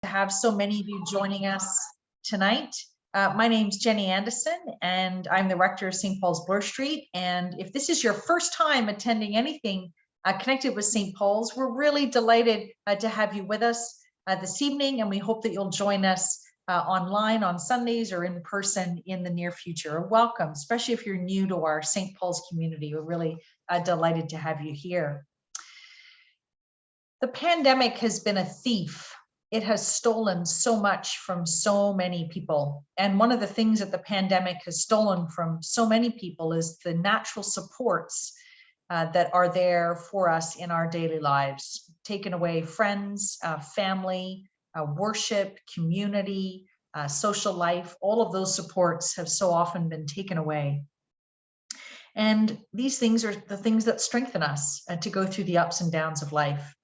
To have so many of you joining us tonight. My name's Jenny Anderson, and I'm the rector of St. Paul's Bloor Street. And if this is your first time attending anything connected with St. Paul's, we're really delighted to have you with us this evening, and we hope that you'll join us online on Sundays or in person in the near future. Welcome, especially if you're new to our St. Paul's community. We're really delighted to have you here. The pandemic has been a thief. It has stolen so much from so many people. And one of the things that the pandemic has stolen from so many people is the natural supports that are there for us in our daily lives. Taken away friends, family, worship, community, social life. All of those supports have so often been taken away. And these things are the things that strengthen us to go through the ups and downs of life.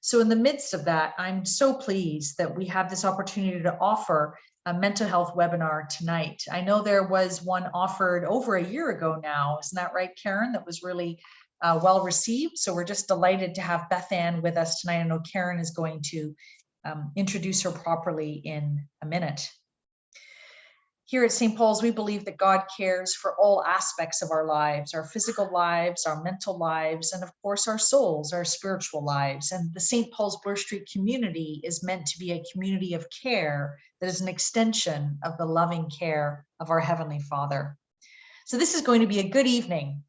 So in the midst of that, I'm so pleased that we have this opportunity to offer a mental health webinar tonight. I know there was one offered over a year ago now. Isn't that right, Karen? That was really well received. So we're just delighted to have Beth Ann with us tonight. I know Karen is going to introduce her properly in a minute. Here at St. Paul's, we believe that God cares for all aspects of our lives, our physical lives, our mental lives, and of course our souls, our spiritual lives. And the St. Paul's Bloor Street community is meant to be a community of care that is an extension of the loving care of our Heavenly Father. So this is going to be a good evening.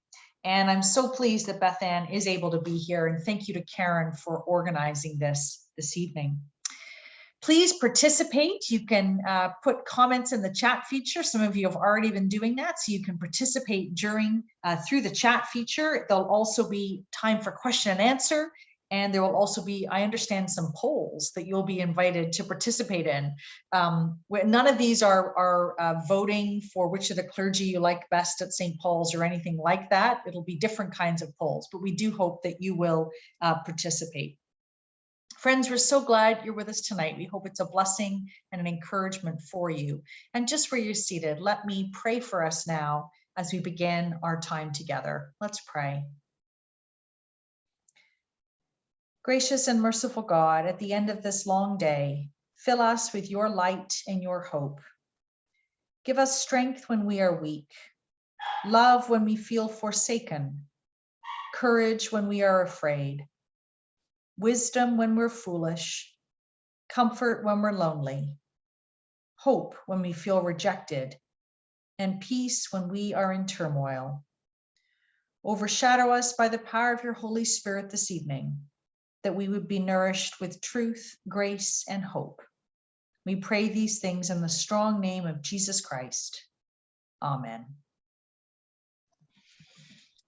And I'm so pleased that Beth Ann is able to be here. And thank you to Karen for organizing this evening. Please participate. You can put comments in the chat feature. Some of you have already been doing that, so you can participate through the chat feature. There'll also be time for question and answer, and there will also be, I understand, some polls that you'll be invited to participate in. None of these are voting for which of the clergy you like best at St. Paul's or anything like that. It'll be different kinds of polls, but we do hope that you will participate. Friends, we're so glad you're with us tonight. We hope it's a blessing and an encouragement for you. And just where you're seated, let me pray for us now as we begin our time together. Let's pray. Gracious and merciful God, at the end of this long day, fill us with your light and your hope. Give us strength when we are weak, love when we feel forsaken, courage when we are afraid, wisdom when we're foolish, comfort when we're lonely, hope when we feel rejected, and peace when we are in turmoil. Overshadow us by the power of your Holy Spirit this evening, that we would be nourished with truth, grace, and hope. We pray these things in the strong name of Jesus Christ. Amen.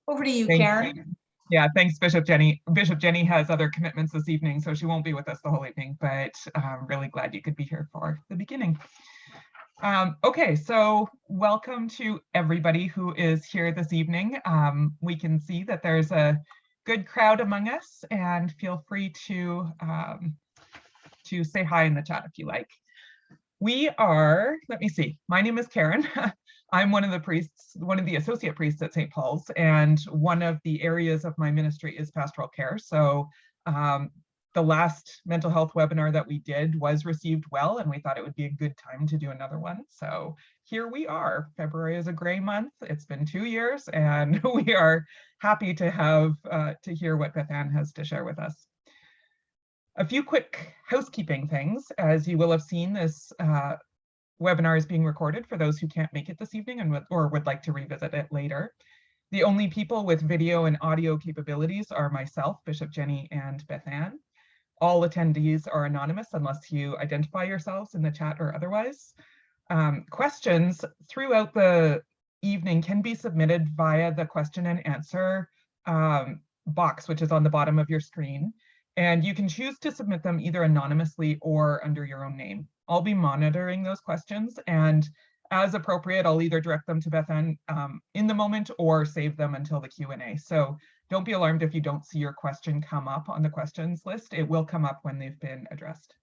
Over to you, Karen. Yeah, thanks, Bishop Jenny. Bishop Jenny has other commitments this evening, so she won't be with us the whole evening, but I'm really glad you could be here for the beginning. Okay, so welcome to everybody who is here this evening. We can see that there's a good crowd among us, and feel free to say hi in the chat if you like. We are, let me see, my name is Karen. I'm one of the priests, one of the associate priests at St. Paul's, and one of the areas of my ministry is pastoral care. So the last mental health webinar that we did was received well, and we thought it would be a good time to do another one. So here we are. February is a gray month. It's been 2 years, and we are happy to have to hear what Beth Ann has to share with us. A few quick housekeeping things. As you will have seen, this webinar is being recorded for those who can't make it this evening or would like to revisit it later. The only people with video and audio capabilities are myself, Bishop Jenny, and Beth Ann. All attendees are anonymous unless you identify yourselves in the chat or otherwise. Questions throughout the evening can be submitted via the question and answer box, which is on the bottom of your screen. And you can choose to submit them either anonymously or under your own name. I'll be monitoring those questions, and as appropriate, I'll either direct them to Beth Ann in the moment or save them until the Q&A. So don't be alarmed if you don't see your question come up on the questions list. It will come up when they've been addressed.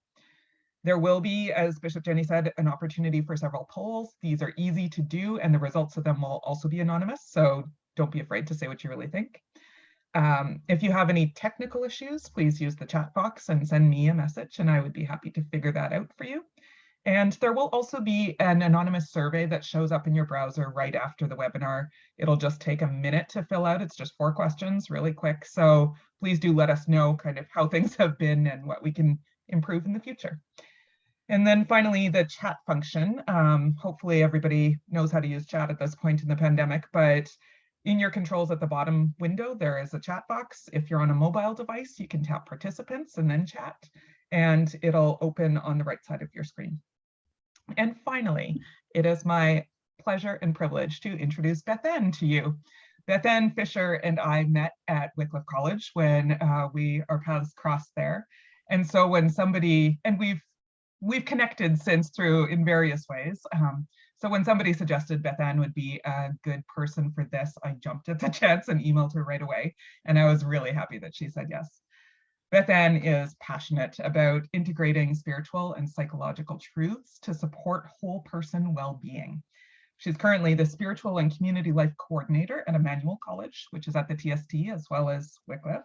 There will be, as Bishop Jenny said, an opportunity for several polls. These are easy to do, and the results of them will also be anonymous, so don't be afraid to say what you really think. If you have any technical issues, please use the chat box and send me a message, and I would be happy to figure that out for you. And there will also be an anonymous survey that shows up in your browser right after the webinar. It'll just take a minute to fill out. It's just 4 questions, really quick. So please do let us know kind of how things have been and what we can improve in the future. And then finally, the chat function. Hopefully everybody knows how to use chat at this point in the pandemic, but in your controls at the bottom window, there is a chat box. If you're on a mobile device, you can tap participants and then chat, and it'll open on the right side of your screen. And finally, it is my pleasure and privilege to introduce Beth Ann to you. Beth Ann Fisher and I met at Wycliffe College when our paths crossed there. And so when somebody, and we've connected since through in various ways. So when somebody suggested Beth Ann would be a good person for this, I jumped at the chance and emailed her right away. And I was really happy that she said yes. Beth Ann is passionate about integrating spiritual and psychological truths to support whole person well-being. She's currently the Spiritual and Community Life Coordinator at Emmanuel College, which is at the TST as well as Wycliffe.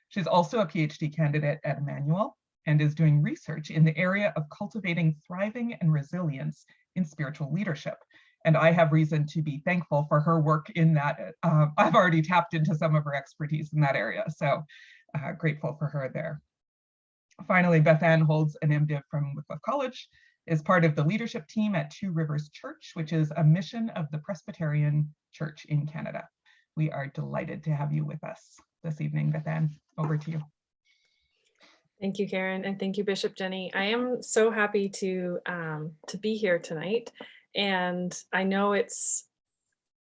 She's also a PhD candidate at Emmanuel and is doing research in the area of cultivating thriving and resilience in spiritual leadership. And I have reason to be thankful for her work in that. I've already tapped into some of her expertise in that area, so grateful for her there. Finally, Beth Ann holds an MDiv from Wycliffe College, is part of the leadership team at Two Rivers Church, which is a mission of the Presbyterian Church in Canada. We are delighted to have you with us this evening, Beth Ann. Over to you. Thank you, Karen, and thank you, Bishop Jenny. I am so happy to be here tonight, and I know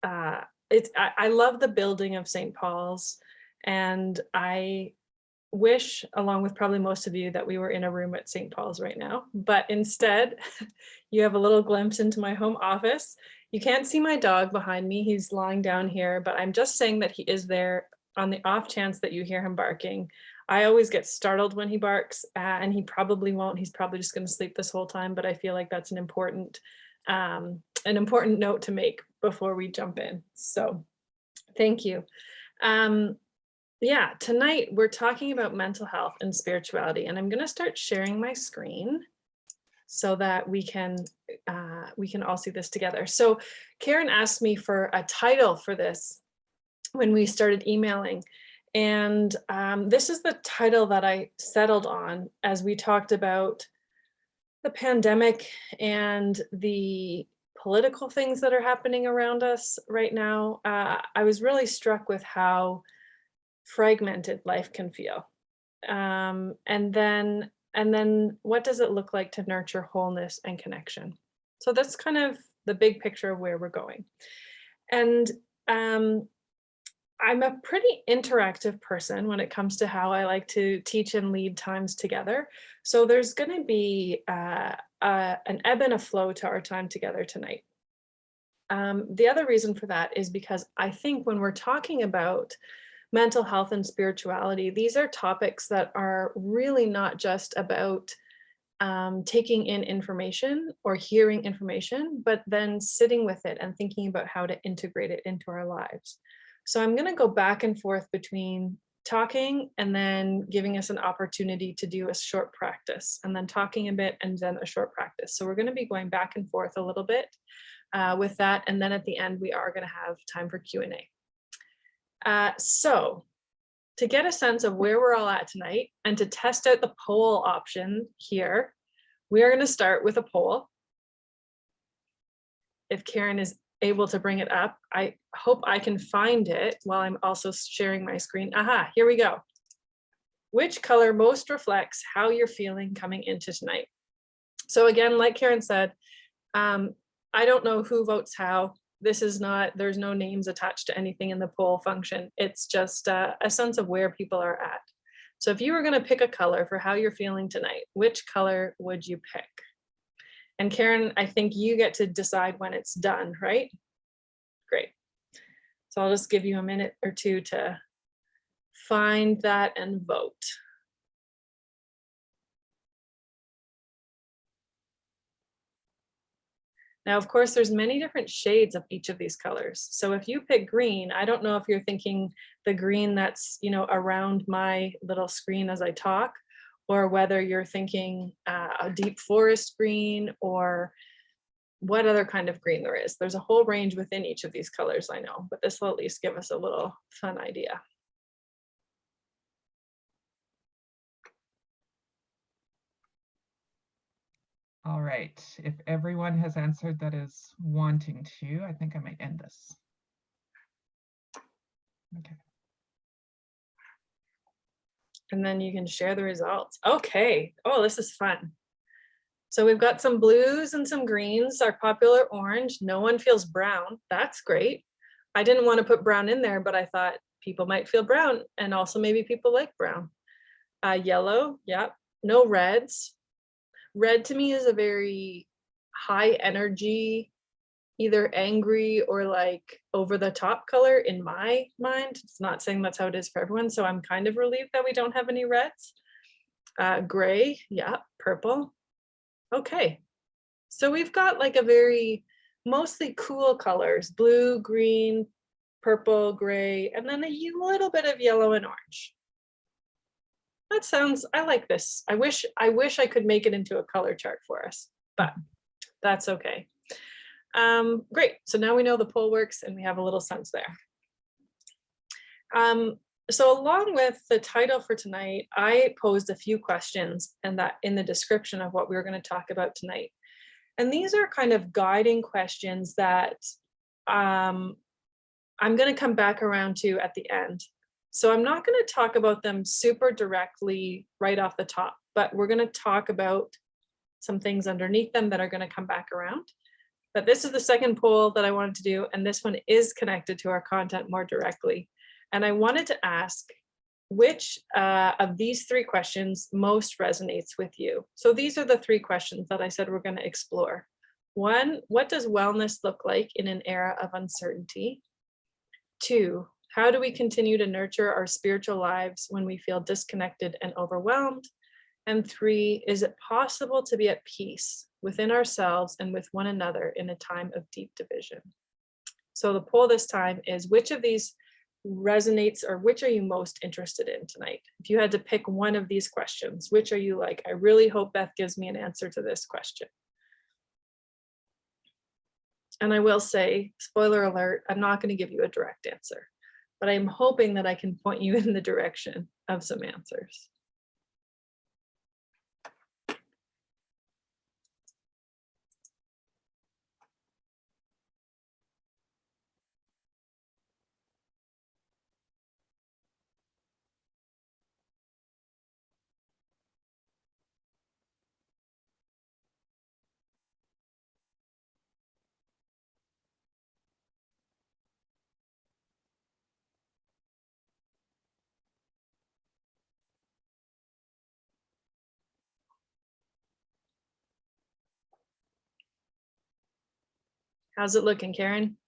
I love the building of St. Paul's, and I wish, along with probably most of you, that we were in a room at St. Paul's right now, but instead, you have a little glimpse into my home office. You can't see my dog behind me. He's lying down here, but I'm just saying that he is there on the off chance that you hear him barking. I always get startled when he barks, and he probably won't. He's probably just going to sleep this whole time, but I feel like that's an important note to make before we jump in. So thank you. Yeah, tonight we're talking about mental health and spirituality, and I'm going to start sharing my screen so that we can all see this together. So Karen asked me for a title for this when we started emailing. And this is the title that I settled on as we talked about the pandemic and the political things that are happening around us right now. I was really struck with how fragmented life can feel. And then what does it look like to nurture wholeness and connection? So that's kind of the big picture of where we're going. And I'm a pretty interactive person when it comes to how I like to teach and lead times together. So there's going to be an ebb and a flow to our time together tonight. The other reason for that is because I think when we're talking about mental health and spirituality, these are topics that are really not just about taking in information or hearing information, but then sitting with it and thinking about how to integrate it into our lives. So I'm going to go back and forth between talking and then giving us an opportunity to do a short practice, and then talking a bit and then a short practice. So we're going to be going back and forth a little bit with that. And then at the end, we are going to have time for Q&A. So to get a sense of where we're all at tonight and to test out the poll option here, we are going to start with a poll. If Karen is able to bring it up, I hope I can find it while I'm also sharing my screen. Aha, here we go. Which color most reflects how you're feeling coming into tonight? So again, like Karen said, I don't know who votes how. This is not, there's no names attached to anything in the poll function. It's just a sense of where people are at. So if you were going to pick a color for how you're feeling tonight, which color would you pick? And Karen, I think you get to decide when it's done, right? Great. So I'll just give you a minute or two to find that and vote. Now, of course, there's many different shades of each of these colors. So if you pick green, I don't know if you're thinking the green that's, around my little screen as I talk, or whether you're thinking a deep forest green, or what other kind of green there is. There's a whole range within each of these colors, I know, but this will at least give us a little fun idea. All right, if everyone has answered that is wanting to, I think I might end this. Okay. And then you can share the results. Okay, oh, this is fun. So we've got some blues and some greens, our popular orange. No one feels brown, that's great. I didn't want to put brown in there, but I thought people might feel brown, and also maybe people like brown. Yellow, yep, no reds. Red to me is a very high energy, either angry or like over the top color in my mind. It's not saying that's how it is for everyone, so I'm kind of relieved that we don't have any reds. Gray, yeah, purple. Okay, so we've got like a very mostly cool colors: blue, green, purple, gray, and then a little bit of yellow and orange. That sounds, I like this. I wish I could make it into a color chart for us, but that's okay. Great, so now we know the poll works and we have a little sense there. So along with the title for tonight, I posed a few questions and that in the description of what we were going to talk about tonight. And these are kind of guiding questions that I'm going to come back around to at the end. So I'm not going to talk about them super directly right off the top, but we're going to talk about some things underneath them that are going to come back around. But this is the second poll that I wanted to do, and this one is connected to our content more directly. And I wanted to ask which of these three questions most resonates with you. So these are the three questions that I said we're going to explore. One, what does wellness look like in an era of uncertainty? Two, how do we continue to nurture our spiritual lives when we feel disconnected and overwhelmed? And three, is it possible to be at peace within ourselves and with one another in a time of deep division? So the poll this time is, which of these resonates, or which are you most interested in tonight? If you had to pick one of these questions, which are you like, I really hope Beth gives me an answer to this question? And I will say, spoiler alert, I'm not going to give you a direct answer, but I'm hoping that I can point you in the direction of some answers. How's it looking, Karen?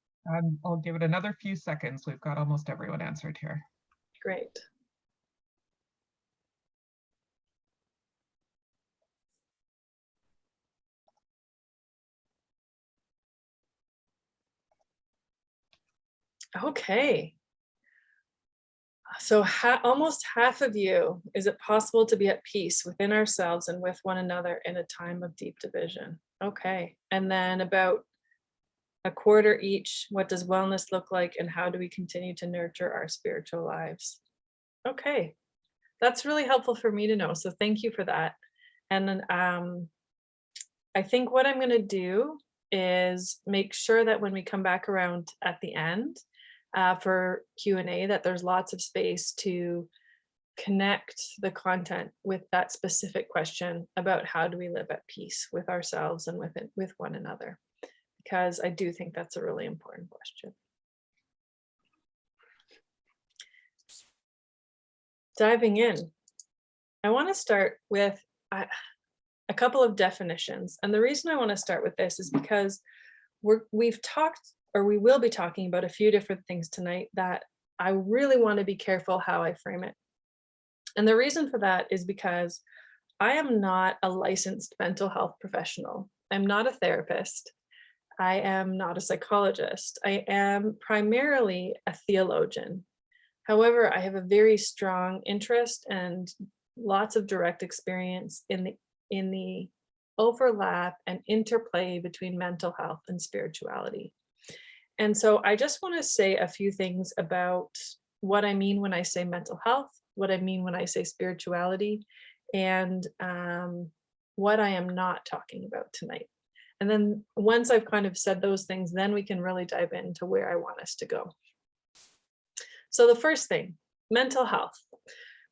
I'll give it another few seconds. We've got almost everyone answered here. Great. Okay. So almost half of you, is it possible to be at peace within ourselves and with one another in a time of deep division? Okay. And then about a quarter each, what does wellness look like and how do we continue to nurture our spiritual lives? Okay. That's really helpful for me to know. So thank you for that. And then I think what I'm going to do is make sure that when we come back around at the end for Q&A, that there's lots of space to connect the content with that specific question about how do we live at peace with ourselves and with one another, because I do think that's a really important question. Diving in, I want to start with a couple of definitions. And the reason I want to start with this is because we've talked, or we will be talking about a few different things tonight that I really want to be careful how I frame it. And the reason for that is because I am not a licensed mental health professional. I'm not a therapist. I am not a psychologist. I am primarily a theologian. However, I have a very strong interest and lots of direct experience in the overlap and interplay between mental health and spirituality. And so I just want to say a few things about what I mean when I say mental health, what I mean when I say spirituality, and what I am not talking about tonight. And then once I've kind of said those things, then we can really dive into where I want us to go. So the first thing, mental health.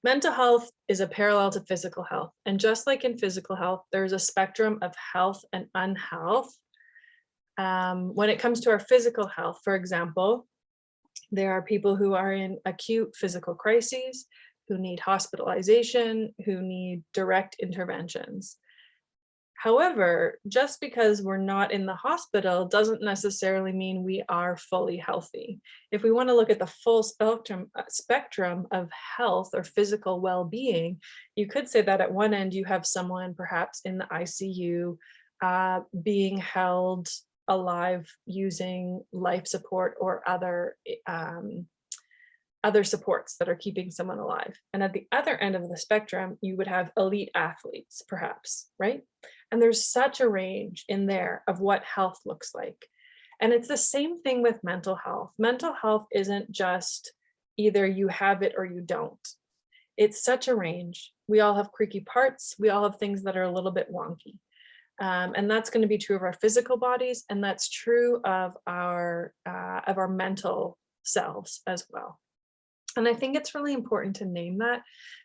Mental health is a parallel to physical health. And just like in physical health, there's a spectrum of health and unhealth. When it comes to our physical health, for example, there are people who are in acute physical crises, who need hospitalization, who need direct interventions. However, just because we're not in the hospital doesn't necessarily mean we are fully healthy. If we want to look at the full spectrum of health or physical well-being, you could say that at one end you have someone perhaps in the ICU being held alive using life support or other supports that are keeping someone alive. And at the other end of the spectrum, you would have elite athletes, perhaps, right? And there's such a range in there of what health looks like. And it's the same thing with mental health. Mental health isn't just either you have it or you don't. It's such a range. We all have creaky parts. We all have things that are a little bit wonky. And that's going to be true of our physical bodies, and that's true of our mental selves as well. And I think it's really important to name that,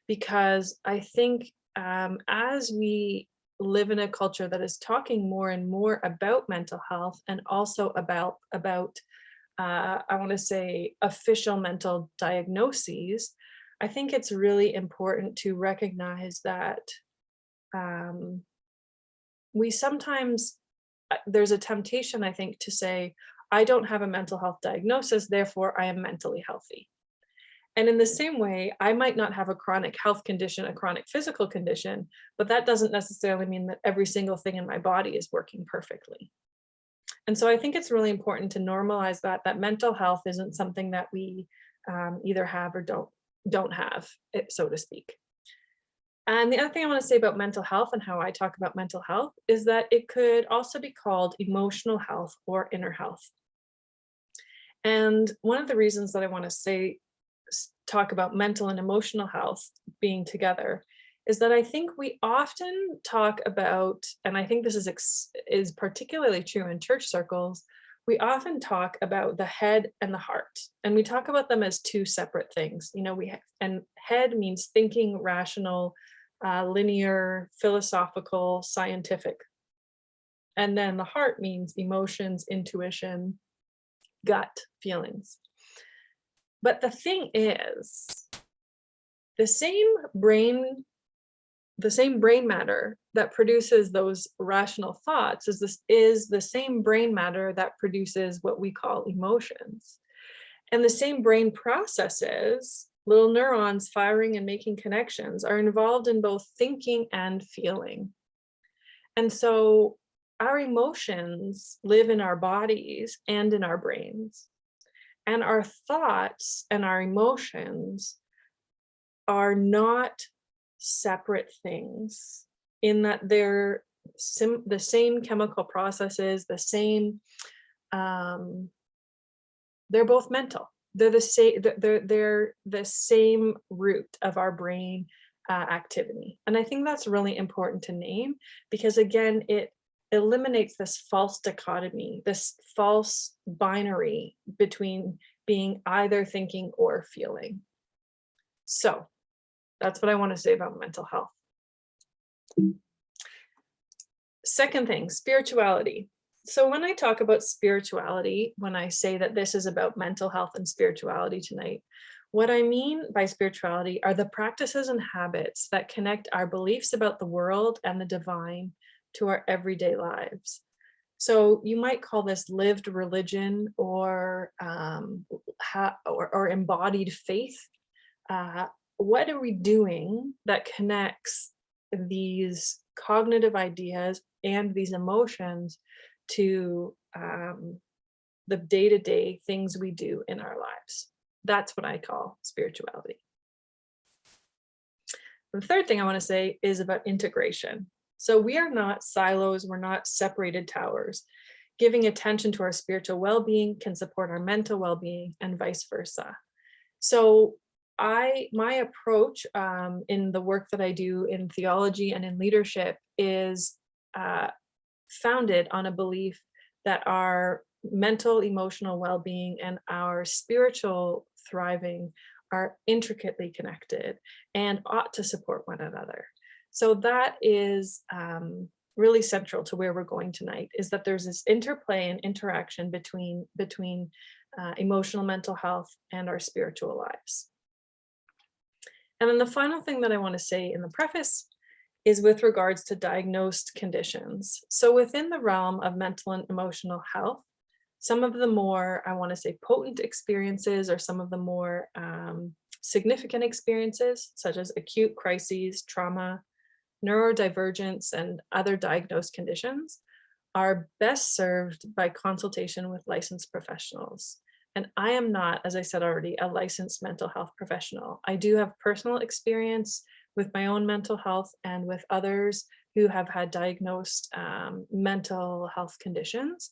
because I think as we live in a culture that is talking more and more about mental health and also about I want to say official mental diagnoses, I think it's really important to recognize that we sometimes, there's a temptation, I think, to say, I don't have a mental health diagnosis, therefore I am mentally healthy. And in the same way, I might not have a chronic health condition, a chronic physical condition, but that doesn't necessarily mean that every single thing in my body is working perfectly. And so I think it's really important to normalize that mental health isn't something that we either have or don't have, so to speak. And the other thing I want to say about mental health and how I talk about mental health is that it could also be called emotional health or inner health. And one of the reasons that I want to talk about mental and emotional health being together is that I think we often talk about, and I think this is particularly true in church circles, we often talk about the head and the heart, and we talk about them as two separate things. And head means thinking, rational, linear, philosophical, scientific. And then the heart means emotions, intuition, gut feelings. But the thing is, the same brain matter that produces those rational thoughts is the same brain matter that produces what we call emotions. And the same brain processes, little neurons firing and making connections, are involved in both thinking and feeling. And so our emotions live in our bodies and in our brains. And our thoughts and our emotions are not separate things, in that they're the same chemical processes, the same, they're both mental. They're the same root of our brain activity. And I think that's really important to name, because again, it eliminates this false dichotomy, this false binary between being either thinking or feeling. So that's what I want to say about mental health. Second thing, spirituality. So when I talk about spirituality, when I say that this is about mental health and spirituality tonight, what I mean by spirituality are the practices and habits that connect our beliefs about the world and the divine to our everyday lives. So you might call this lived religion or embodied faith. What are we doing that connects these cognitive ideas and these emotions to the day-to-day things we do in our lives. That's what I call spirituality. The third thing I want to say is about integration. So we are not silos, we're not separated towers. Giving attention to our spiritual well-being can support our mental well-being and vice versa. So my approach in the work that I do in theology and in leadership is founded on a belief that our mental, emotional well-being and our spiritual thriving are intricately connected and ought to support one another. So that is really central to where we're going tonight, is that there's this interplay and interaction between emotional mental health and our spiritual lives. And then the final thing that I want to say in the preface is with regards to diagnosed conditions. So within the realm of mental and emotional health, some of the more, I want to say, potent experiences, or some of the more significant experiences, such as acute crises, trauma, neurodivergence, and other diagnosed conditions, are best served by consultation with licensed professionals. And I am not, as I said already, a licensed mental health professional. I do have personal experience with my own mental health and with others who have had diagnosed mental health conditions.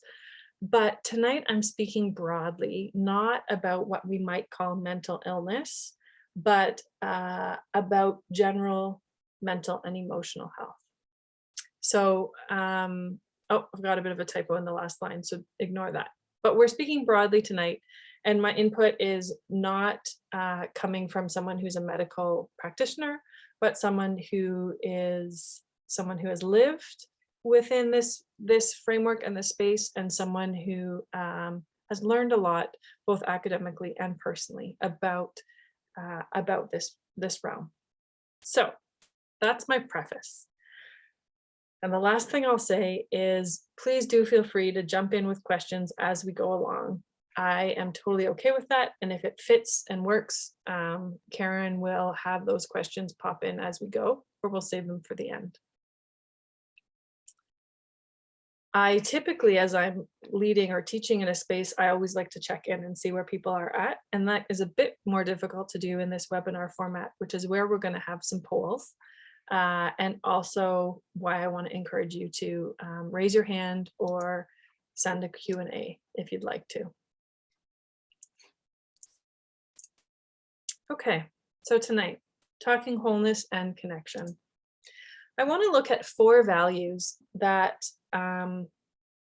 But tonight I'm speaking broadly, not about what we might call mental illness, but about general mental and emotional health. So, oh, I've got a bit of a typo in the last line, so ignore that. But we're speaking broadly tonight, and my input is not coming from someone who's a medical practitioner, but someone who has lived within this framework and this space, and someone who has learned a lot, both academically and personally, about this realm. So that's my preface. And the last thing I'll say is, please do feel free to jump in with questions as we go along. I am totally okay with that. And if it fits and works, Karen will have those questions pop in as we go, or we'll save them for the end. I typically, as I'm leading or teaching in a space, I always like to check in and see where people are at. And that is a bit more difficult to do in this webinar format, which is where we're going to have some polls. And also why I want to encourage you to raise your hand or send a Q&A if you'd like to. Okay, so tonight, talking wholeness and connection. I want to look at 4 values that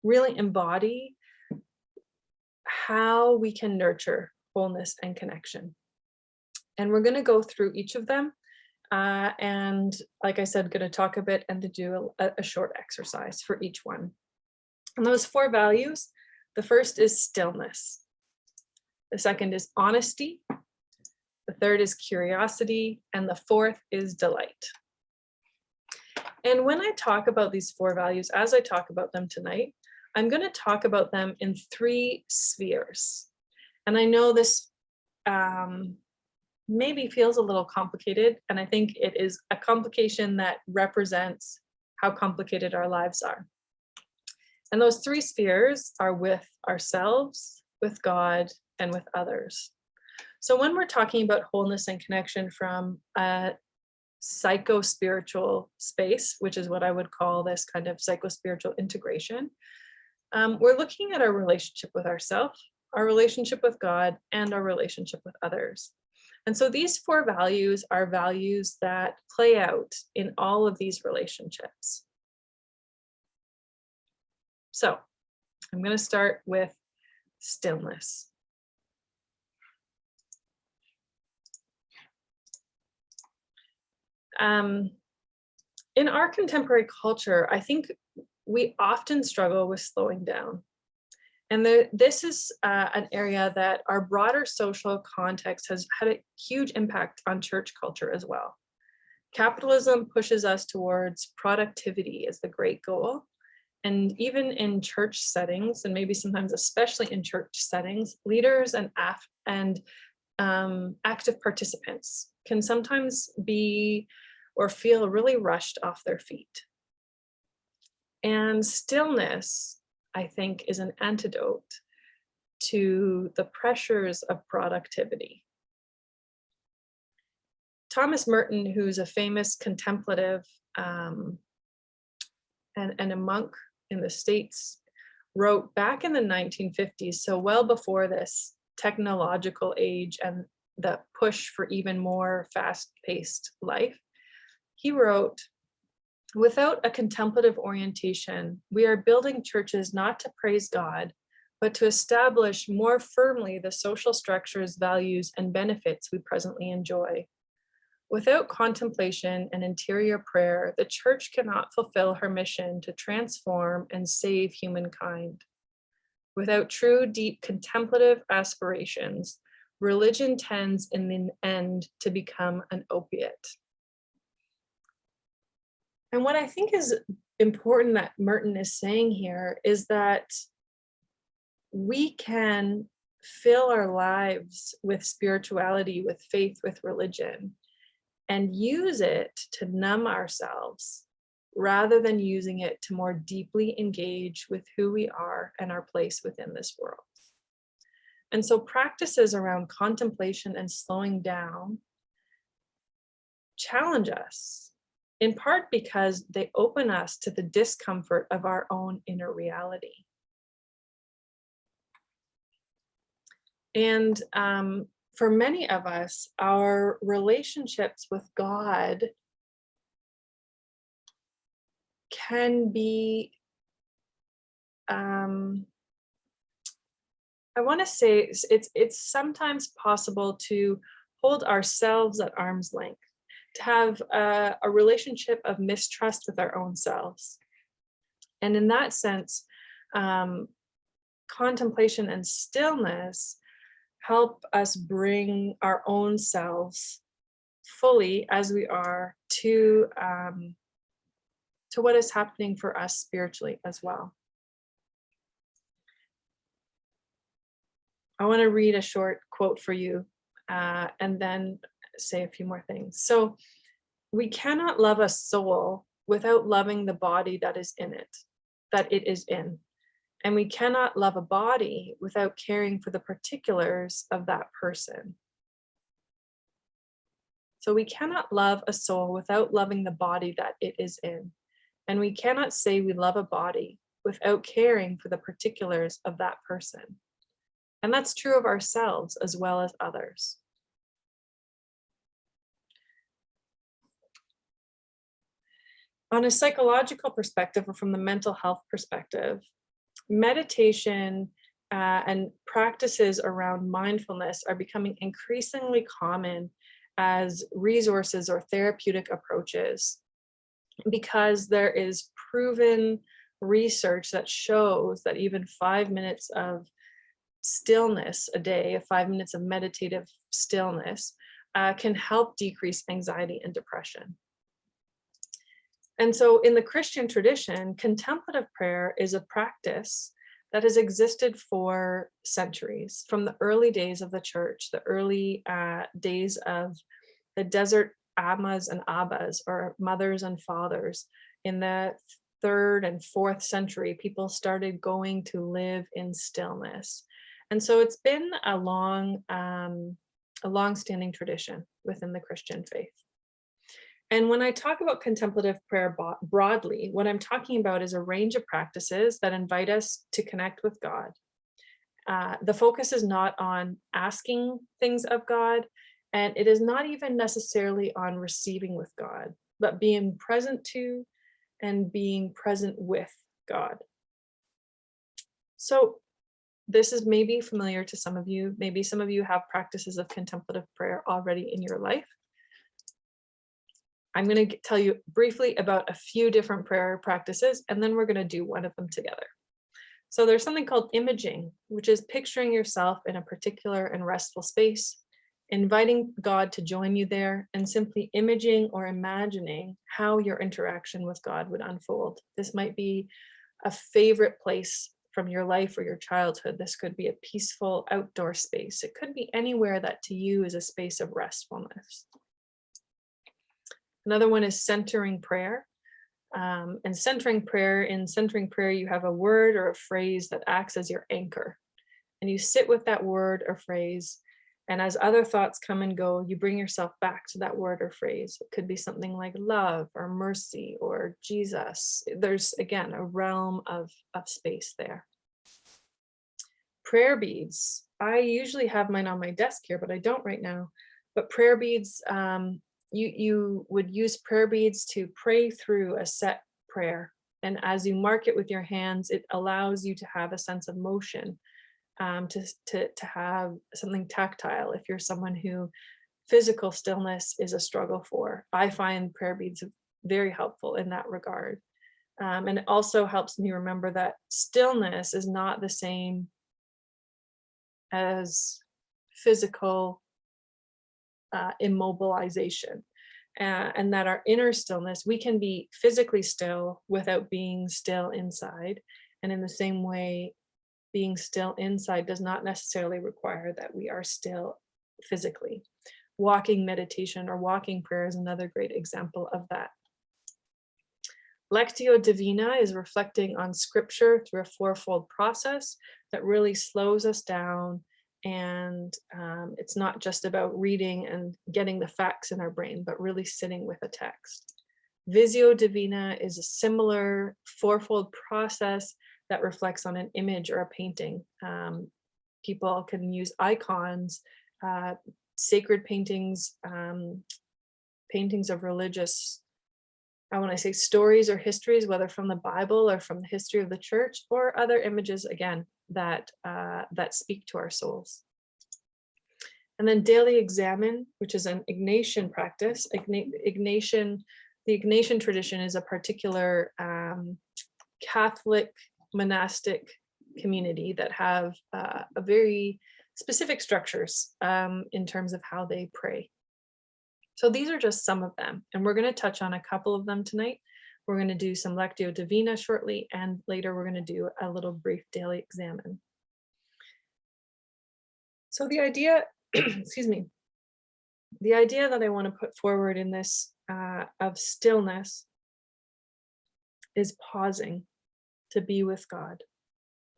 really embody how we can nurture wholeness and connection. And we're going to go through each of them. And like I said, going to talk a bit and to do a short exercise for each one. And those 4 values, the first is stillness. The second is honesty. The third is curiosity. And the fourth is delight. And when I talk about these 4 values, as I talk about them tonight, I'm going to talk about them in 3 spheres. And I know this maybe feels a little complicated, and I think it is a complication that represents how complicated our lives are. And those 3 spheres are with ourselves, with God, and with others. So when we're talking about wholeness and connection from a psycho-spiritual space, which is what I would call this kind of psycho-spiritual integration, we're looking at our relationship with ourselves, our relationship with God, and our relationship with others. And so these 4 values are values that play out in all of these relationships. So I'm going to start with stillness. In our contemporary culture, I think we often struggle with slowing down. And this is an area that our broader social context has had a huge impact on church culture as well. Capitalism pushes us towards productivity as the great goal. And even in church settings, and maybe sometimes especially in church settings, leaders and active participants can sometimes be or feel really rushed off their feet. And stillness I think, is an antidote to the pressures of productivity. Thomas Merton, who's a famous contemplative and a monk in the States, wrote back in the 1950s, so well before this technological age and the push for even more fast-paced life. He wrote, "Without a contemplative orientation, we are building churches not to praise God, but to establish more firmly the social structures, values, and benefits we presently enjoy. Without contemplation and interior prayer, the church cannot fulfill her mission to transform and save humankind. Without true, deep contemplative aspirations, religion tends in the end to become an opiate." And what I think is important that Merton is saying here is that we can fill our lives with spirituality, with faith, with religion, and use it to numb ourselves rather than using it to more deeply engage with who we are and our place within this world. And so practices around contemplation and slowing down challenge us, in part because they open us to the discomfort of our own inner reality. And for many of us, our relationships with God can be, I want to say it's sometimes possible to hold ourselves at arm's length, to have a relationship of mistrust with our own selves. And in that sense, contemplation and stillness help us bring our own selves fully as we are to what is happening for us spiritually as well. I want to read a short quote for you and then say a few more things. So, we cannot love a soul without loving the body that is in it, that it is in. And we cannot love a body without caring for the particulars of that person. So we cannot love a soul without loving the body that it is in. And we cannot say we love a body without caring for the particulars of that person. And that's true of ourselves as well as others. On a psychological perspective, or from the mental health perspective, meditation and practices around mindfulness are becoming increasingly common as resources or therapeutic approaches, because there is proven research that shows that even 5 minutes of stillness a day, 5 minutes of meditative stillness, can help decrease anxiety and depression. And so in the Christian tradition, contemplative prayer is a practice that has existed for centuries, from the early days of the church, the early days of the desert ammas and abbas, or mothers and fathers. In the 3rd and 4th century, people started going to live in stillness. And so it's been a long-standing tradition within the Christian faith. And when I talk about contemplative prayer broadly, what I'm talking about is a range of practices that invite us to connect with God. The focus is not on asking things of God, and it is not even necessarily on receiving with God, but being present to and being present with God. So this is maybe familiar to some of you. Maybe some of you have practices of contemplative prayer already in your life. I'm going to tell you briefly about a few different prayer practices, and then we're going to do one of them together. So there's something called imaging, which is picturing yourself in a particular and restful space, inviting God to join you there, and simply imaging or imagining how your interaction with God would unfold. This might be a favorite place from your life or your childhood. This could be a peaceful outdoor space. It could be anywhere that to you is a space of restfulness. Another one is centering prayer. And centering prayer, you have a word or a phrase that acts as your anchor. And you sit with that word or phrase. And as other thoughts come and go, you bring yourself back to that word or phrase. It could be something like love or mercy or Jesus. There's, again, a realm of space there. Prayer beads. I usually have mine on my desk here, but I don't right now. But prayer beads, you would use prayer beads to pray through a set prayer. And as you mark it with your hands, it allows you to have a sense of motion, to have something tactile. If you're someone who physical stillness is a struggle for, I find prayer beads very helpful in that regard. And it also helps me remember that stillness is not the same as physical immobilization, and that our inner stillness, we can be physically still without being still inside. And in the same way, being still inside does not necessarily require that we are still physically. Walking meditation or walking prayer is another great example of that. Lectio Divina is reflecting on scripture through a fourfold process that really slows us down. And it's not just about reading and getting the facts in our brain, but really sitting with a text. Visio Divina is a similar fourfold process that reflects on an image or a painting. People can use icons, sacred paintings, paintings of religious, when I say stories or histories, whether from the Bible or from the history of the church, or other images, again, that speak to our souls. And then daily examine, which is an Ignatian practice. The Ignatian tradition is a particular Catholic monastic community that have a very specific structures in terms of how they pray. So these are just some of them, and we're going to touch on a couple of them tonight. We're going to do some Lectio Divina shortly, and later we're going to do a little brief daily examine. So the idea, excuse me, the idea that I want to put forward in this of stillness is pausing to be with God,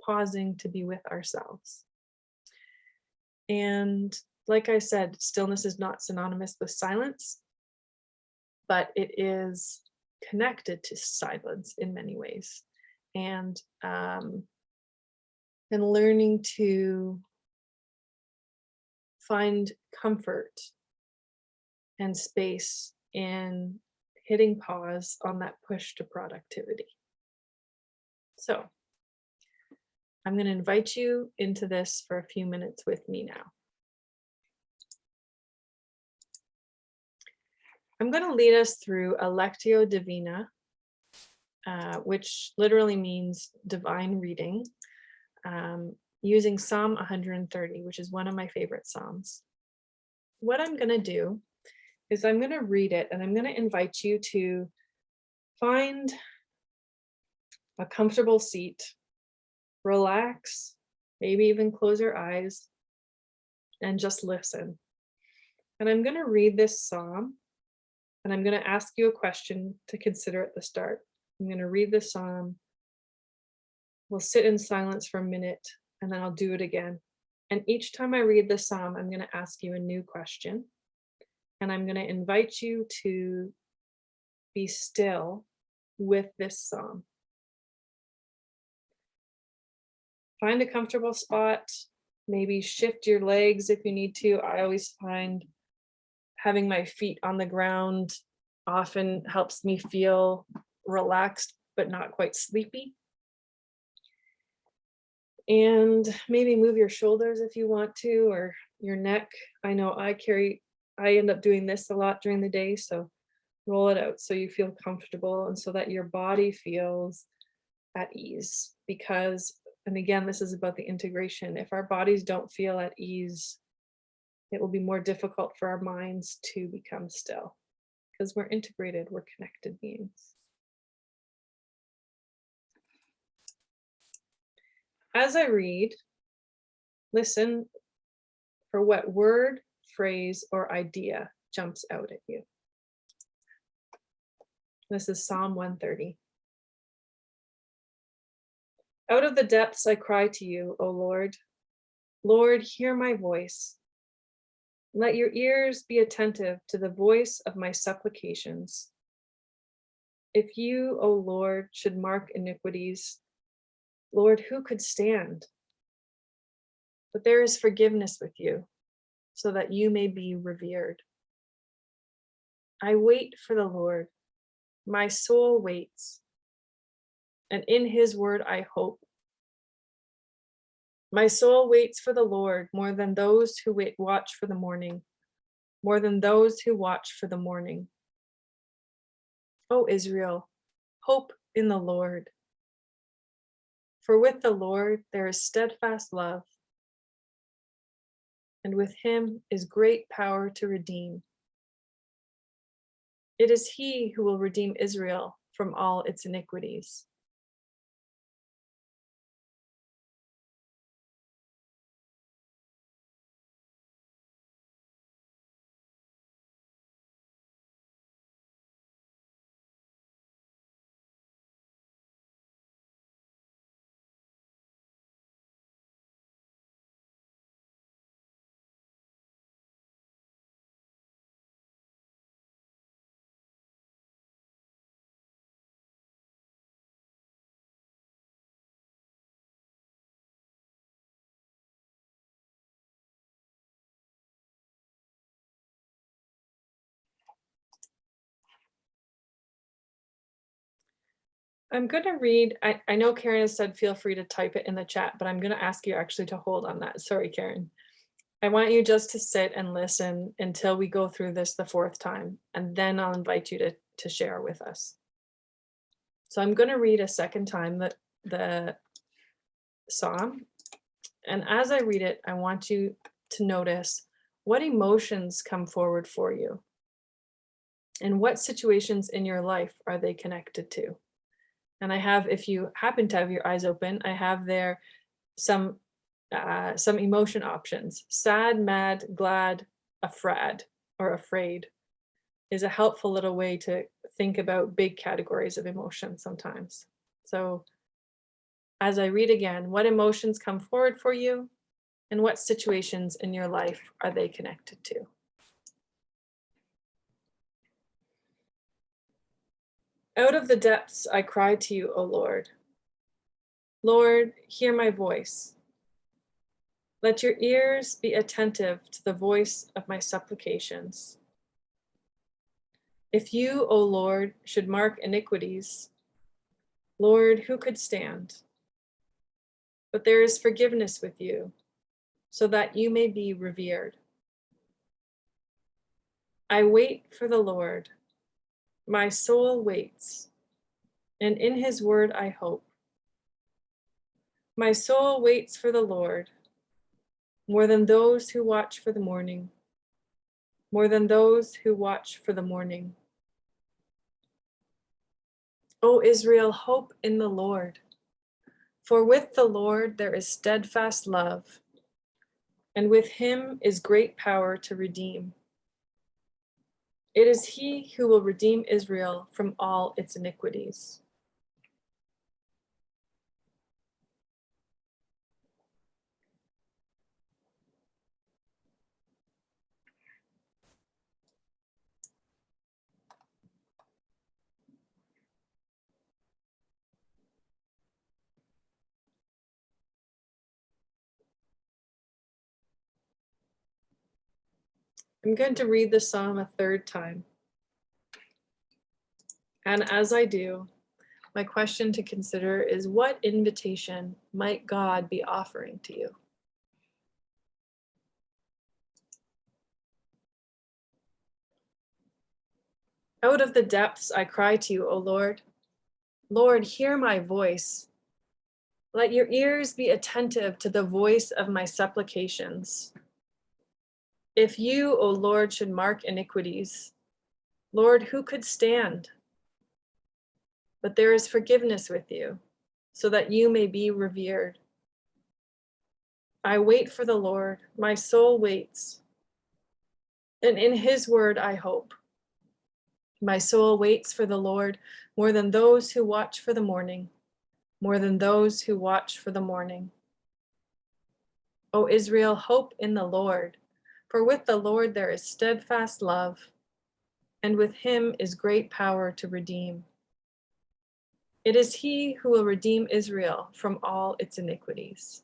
pausing to be with ourselves. And like I said, stillness is not synonymous with silence, but it is connected to silence in many ways. And learning to find comfort and space in hitting pause on that push to productivity. So I'm going to invite you into this for a few minutes with me now. I'm going to lead us through a Lectio Divina, which literally means divine reading, using Psalm 130, which is one of my favorite Psalms. What I'm going to do is I'm going to read it, and I'm going to invite you to find a comfortable seat, relax, maybe even close your eyes, and just listen. And I'm going to read this Psalm, and I'm going to ask you a question to consider at the start. I'm going to read the Psalm. We'll sit in silence for a minute, and then I'll do it again. And each time I read the Psalm, I'm going to ask you a new question. And I'm going to invite you to be still with this Psalm. Find a comfortable spot, maybe shift your legs if you need to. I always find having my feet on the ground often helps me feel relaxed, but not quite sleepy. And maybe move your shoulders if you want to, or your neck. I know I end up doing this a lot during the day, so roll it out so you feel comfortable and so that your body feels at ease. Because, and again, this is about the integration. If our bodies don't feel at ease, it will be more difficult for our minds to become still, because we're integrated, we're connected beings. As I read, listen for what word, phrase, or idea jumps out at you. This is Psalm 130. Out of the depths I cry to you, O Lord. Lord, hear my voice. Let your ears be attentive to the voice of my supplications. If you, O Lord, should mark iniquities, Lord, who could stand? But there is forgiveness with you, so that you may be revered. I wait for the Lord. My soul waits, and in his word I hope. My soul waits for the Lord more than those who watch for the morning, more than those who watch for the morning. O Israel, hope in the Lord. For with the Lord there is steadfast love, and with him is great power to redeem. It is he who will redeem Israel from all its iniquities. I'm going to read, I know Karen has said feel free to type it in the chat, but I'm going to ask you actually to hold on that. Sorry, Karen. I want you just to sit and listen until we go through this the fourth time, and then I'll invite you to share with us. So I'm going to read a second time the psalm, and as I read it, I want you to notice what emotions come forward for you, and what situations in your life are they connected to. And I have, if you happen to have your eyes open, I have there some emotion options. Sad, mad, glad, afraid is a helpful little way to think about big categories of emotion sometimes. So as I read again, what emotions come forward for you, and what situations in your life are they connected to? Out of the depths I cry to you, O Lord. Lord, hear my voice. Let your ears be attentive to the voice of my supplications. If you, O Lord, should mark iniquities, Lord, who could stand? But there is forgiveness with you, so that you may be revered. I wait for the Lord. My soul waits, and in his word I hope. My soul waits for the Lord, more than those who watch for the morning, more than those who watch for the morning. O Israel, hope in the Lord. For with the Lord there is steadfast love, and with him is great power to redeem. It is he who will redeem Israel from all its iniquities. I'm going to read the psalm a third time. And as I do, my question to consider is, what invitation might God be offering to you? Out of the depths I cry to you, O Lord. Lord, hear my voice. Let your ears be attentive to the voice of my supplications. If you, O Lord, should mark iniquities, Lord, who could stand? But there is forgiveness with you, so that you may be revered. I wait for the Lord, my soul waits, and in his word I hope. My soul waits for the Lord more than those who watch for the morning, more than those who watch for the morning. O Israel, hope in the Lord, for with the Lord there is steadfast love, and with him is great power to redeem. It is he who will redeem Israel from all its iniquities.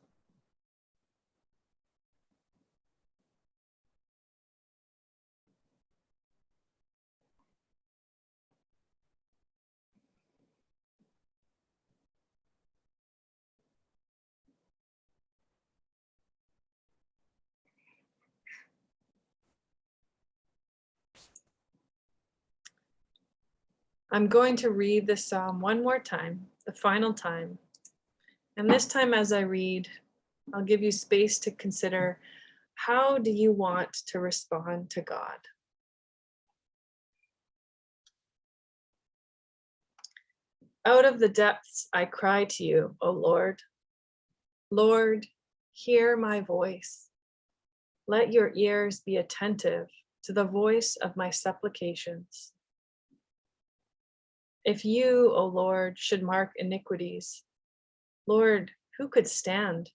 I'm going to read the psalm one more time, the final time. And this time as I read, I'll give you space to consider, how do you want to respond to God? Out of the depths I cry to you, O Lord. Lord, hear my voice. Let your ears be attentive to the voice of my supplications. If you, O Lord, should mark iniquities, Lord, who could stand?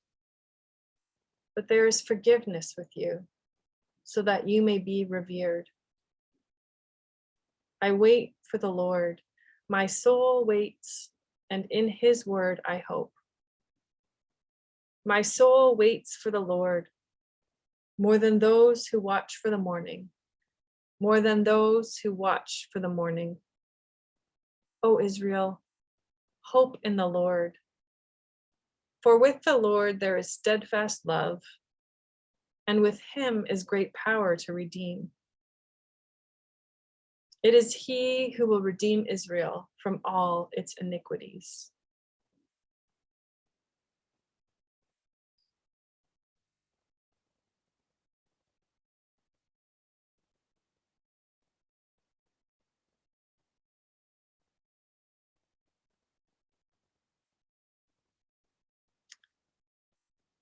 But there is forgiveness with you, so that you may be revered. I wait for the Lord. My soul waits, and in his word I hope. My soul waits for the Lord, more than those who watch for the morning, more than those who watch for the morning. O Israel, hope in the Lord. For with the Lord there is steadfast love, and with him is great power to redeem. It is he who will redeem Israel from all its iniquities.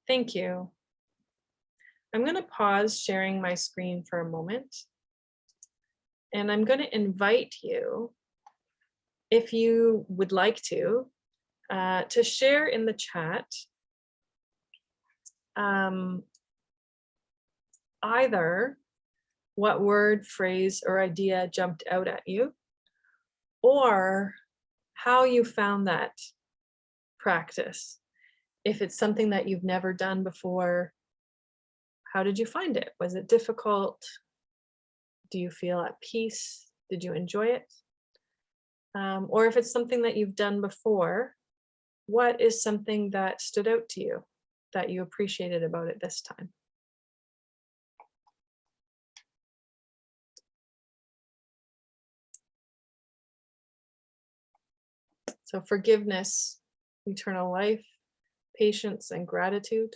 Thank you. I'm going to pause sharing my screen for a moment. And I'm going to invite you, if you would like to share in the chat either what word, phrase, or idea jumped out at you, or how you found that practice. If it's something that you've never done before, how did you find it? Was it difficult? Do you feel at peace? Did you enjoy it? Or if it's something that you've done before, what is something that stood out to you that you appreciated about it this time? So forgiveness, eternal life, patience and gratitude.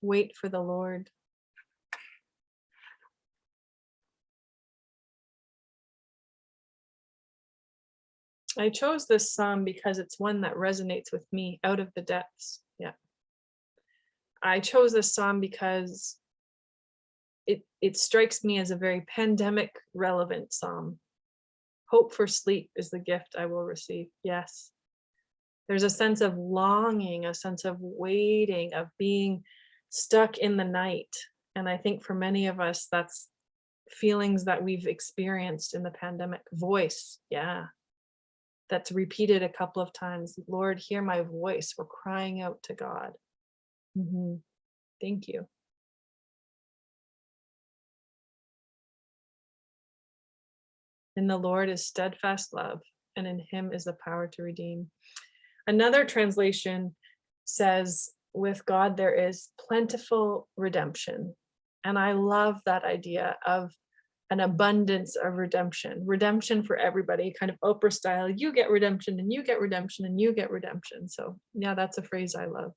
Wait for the Lord. I chose this psalm because it's one that resonates with me, out of the depths. Yeah. I chose this psalm because it strikes me as a very pandemic relevant psalm. Hope for sleep is the gift I will receive. Yes. There's a sense of longing, a sense of waiting, of being stuck in the night. And I think for many of us, that's feelings that we've experienced in the pandemic. Voice, yeah. That's repeated a couple of times. Lord, hear my voice. We're crying out to God. Thank you. In the Lord is steadfast love, and in him is the power to redeem. Another translation says, with God there is plentiful redemption. And I love that idea of an abundance of redemption for everybody, kind of Oprah style. You get redemption, and you get redemption, and you get redemption. So yeah, that's a phrase I love.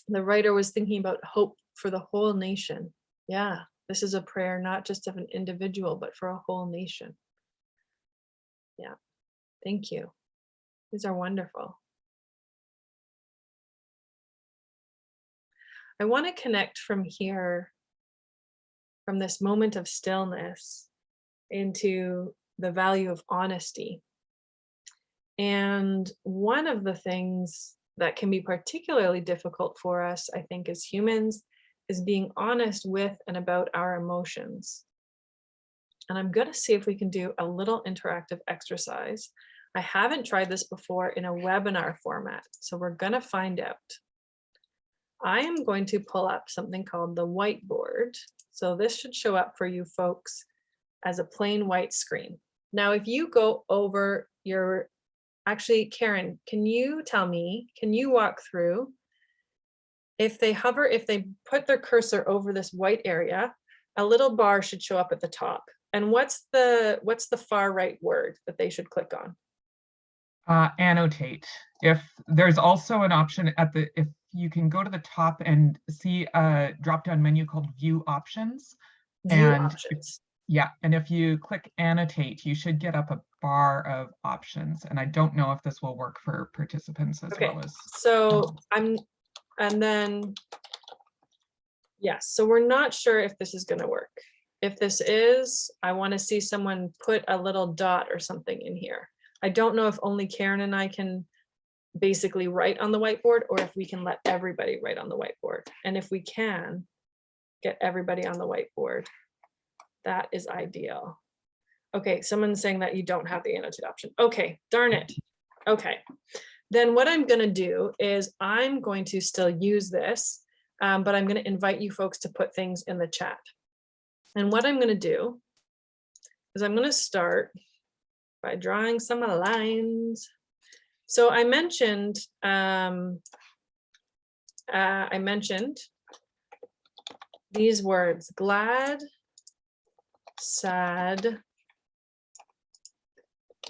The writer was thinking about hope for the whole nation. Yeah, this is a prayer not just of an individual, but for a whole nation. Yeah, thank you. These are wonderful. I want to connect from here from this moment of stillness into the value of honesty. And one of the things that can be particularly difficult for us, I think, as humans, is being honest with and about our emotions. And I'm going to see if we can do a little interactive exercise. I haven't tried this before in a webinar format, so we're going to find out. I am going to pull up something called the Whiteboard. So this should show up for you folks as a plain white screen. Now, if you go over your, actually, Karen, can you tell me, can you walk through, if they hover, if they put their cursor over this white area, a little bar should show up at the top. And what's the far right word that they should click on? Annotate. If there's also an option at the, if you can go to the top and see a drop-down menu called View Options. View Options. Yeah, and if you click Annotate, you should get up a bar of options. And I don't know if this will work for participants as well as. So and then, yes, so we're not sure if this is going to work. If this is, I want to see someone put a little dot or something in here. I don't know if only Karen and I can basically write on the whiteboard, or if we can let everybody write on the whiteboard. And if we can get everybody on the whiteboard, that is ideal. Okay, someone's saying that you don't have the annotate option. Okay, darn it. Okay, then what I'm going to do is I'm going to still use this, but I'm going to invite you folks to put things in the chat. And what I'm going to do is I'm going to start by drawing some lines. So I mentioned these words: glad, sad,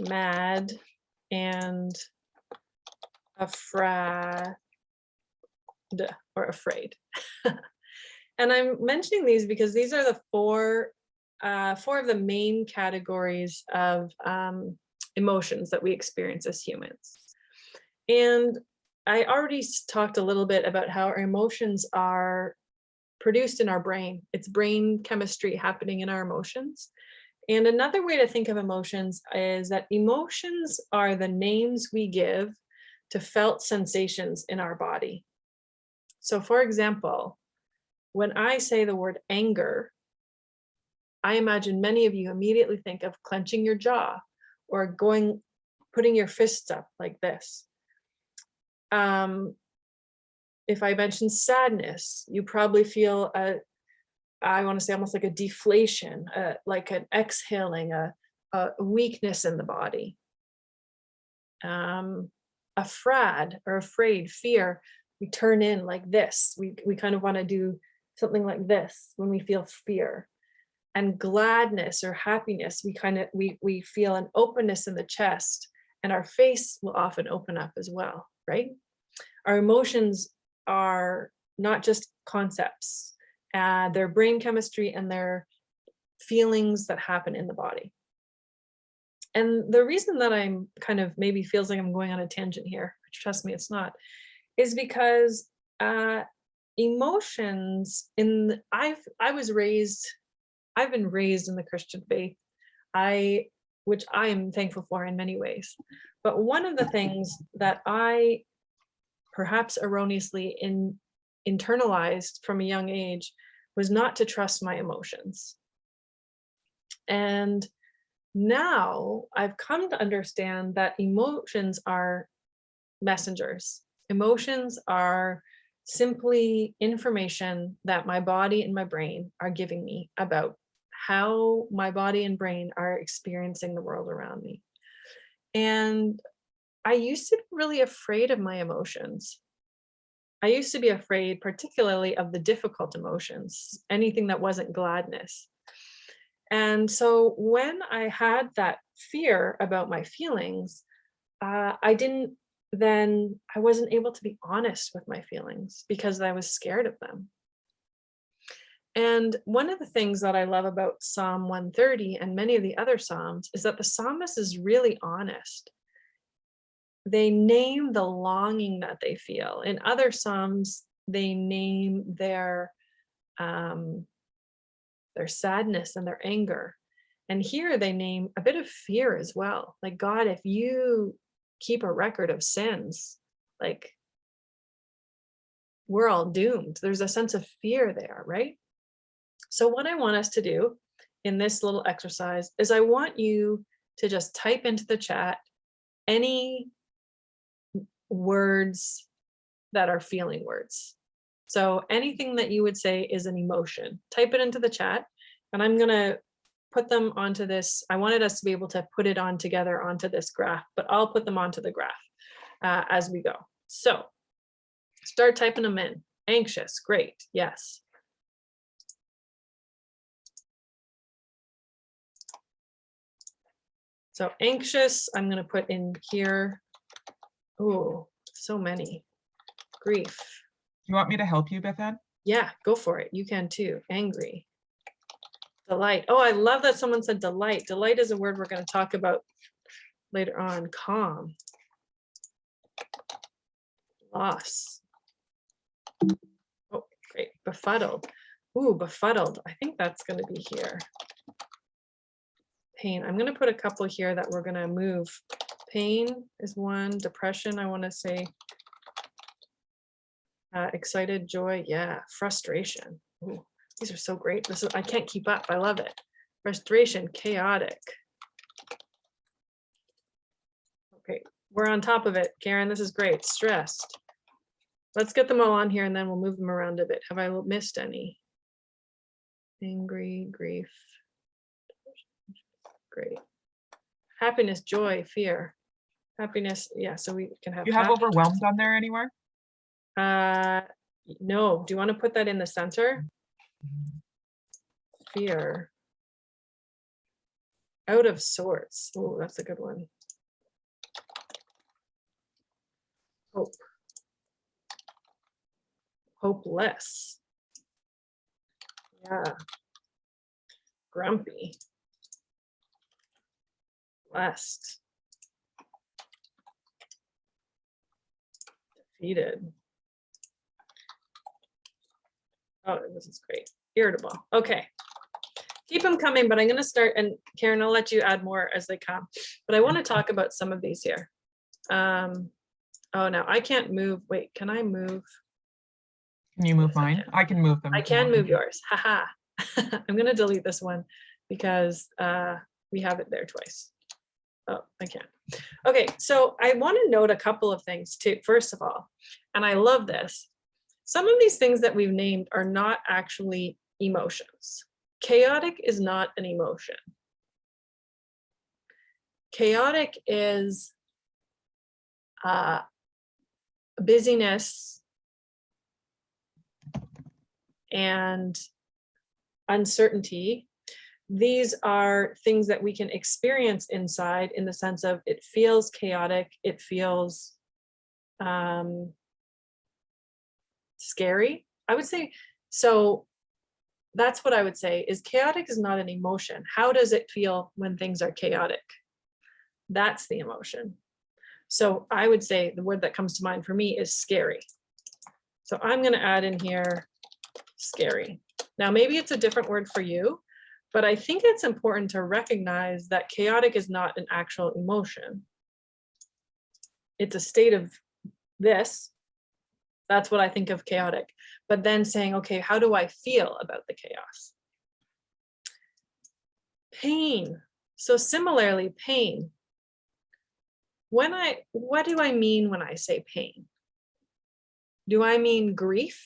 mad, and afraid or afraid. And I'm mentioning these because these are the four of the main categories of emotions that we experience as humans. And I already talked a little bit about how our emotions are produced in our brain. It's brain chemistry happening in our emotions. And another way to think of emotions is that emotions are the names we give to felt sensations in our body. So for example, when I say the word anger, I imagine many of you immediately think of clenching your jaw or putting your fists up like this. If I mention sadness, you probably feel I want to say almost like a deflation, like an exhaling, a weakness in the body. Afraid, fear, we turn in like this. We kind of want to do something like this when we feel fear. And gladness or happiness, we feel an openness in the chest, and our face will often open up as well, right? Our emotions are not just concepts. They're brain chemistry and they're feelings that happen in the body. And the reason that I'm kind of maybe feels like I'm going on a tangent here, which trust me, it's not, is because emotions I've been raised in the Christian faith, which I am thankful for in many ways. But one of the things that I perhaps erroneously internalized from a young age was not to trust my emotions. And now I've come to understand that emotions are messengers. Emotions are simply information that my body and my brain are giving me about how my body and brain are experiencing the world around me. And I used to be really afraid of my emotions. I used to be afraid, particularly of the difficult emotions, anything that wasn't gladness. And so when I had that fear about my feelings, I wasn't able to be honest with my feelings because I was scared of them. And one of the things that I love about Psalm 130 and many of the other Psalms is that the psalmist is really honest. They name the longing that they feel. In other Psalms, they name their their sadness and their anger. And here they name a bit of fear as well. Like, God, if you keep a record of sins, like, we're all doomed. There's a sense of fear there, right? So what I want us to do in this little exercise is I want you to just type into the chat any words that are feeling words. So anything that you would say is an emotion, type it into the chat, and I'm going to put them onto this. I wanted us to be able to put it on together onto this graph, but I'll put them onto the graph as we go. So start typing them in. Anxious, great, yes. So anxious, I'm going to put in here. Oh, so many. Grief. You want me to help you, Beth Ann? Yeah, go for it. You can too. Angry. Delight. Oh, I love that someone said delight. Delight is a word we're going to talk about later on. Calm. Loss. Oh, great. Befuddled. Ooh, befuddled. I think that's going to be here. Pain. I'm going to put a couple here that we're going to move. Pain is one. Depression, I want to say. Excited, joy, yeah. Frustration. Ooh, these are so great. This is, I can't keep up. I love it. Frustration, chaotic. Okay, we're on top of it, Karen. This is great. Stressed. Let's get them all on here and then we'll move them around a bit. Have I missed any? Angry, grief. Great. Happiness, joy, fear. Happiness, yeah, so we can have. You have overwhelmed on there anywhere? No. Do you want to put that in the center? Fear. Out of sorts. Oh, that's a good one. Hope. Hopeless. Yeah. Grumpy. Blessed. Defeated. Oh, this is great. Irritable. Okay. Keep them coming, but I'm going to start, and Karen, I'll let you add more as they come. But I want to talk about some of these here. Oh, no, I can't move. Wait, can I move? Can you move mine? I can move them. I can move yours. Haha. I'm going to delete this one because we have it there twice. Oh, I can't. Okay, so I want to note a couple of things too, first of all, and I love this. Some of these things that we've named are not actually emotions. Chaotic is not an emotion. Chaotic is busyness and uncertainty. These are things that we can experience inside in the sense of it feels chaotic, it feels scary, I would say. So that's what I would say is chaotic is not an emotion. How does it feel when things are chaotic? That's the emotion. So I would say the word that comes to mind for me is scary. So I'm going to add in here scary. Now, maybe it's a different word for you, but I think it's important to recognize that chaotic is not an actual emotion. It's a state of this. That's what I think of chaotic. But then saying, okay, how do I feel about the chaos? Pain. So similarly, pain. What do I mean when I say pain? Do I mean grief?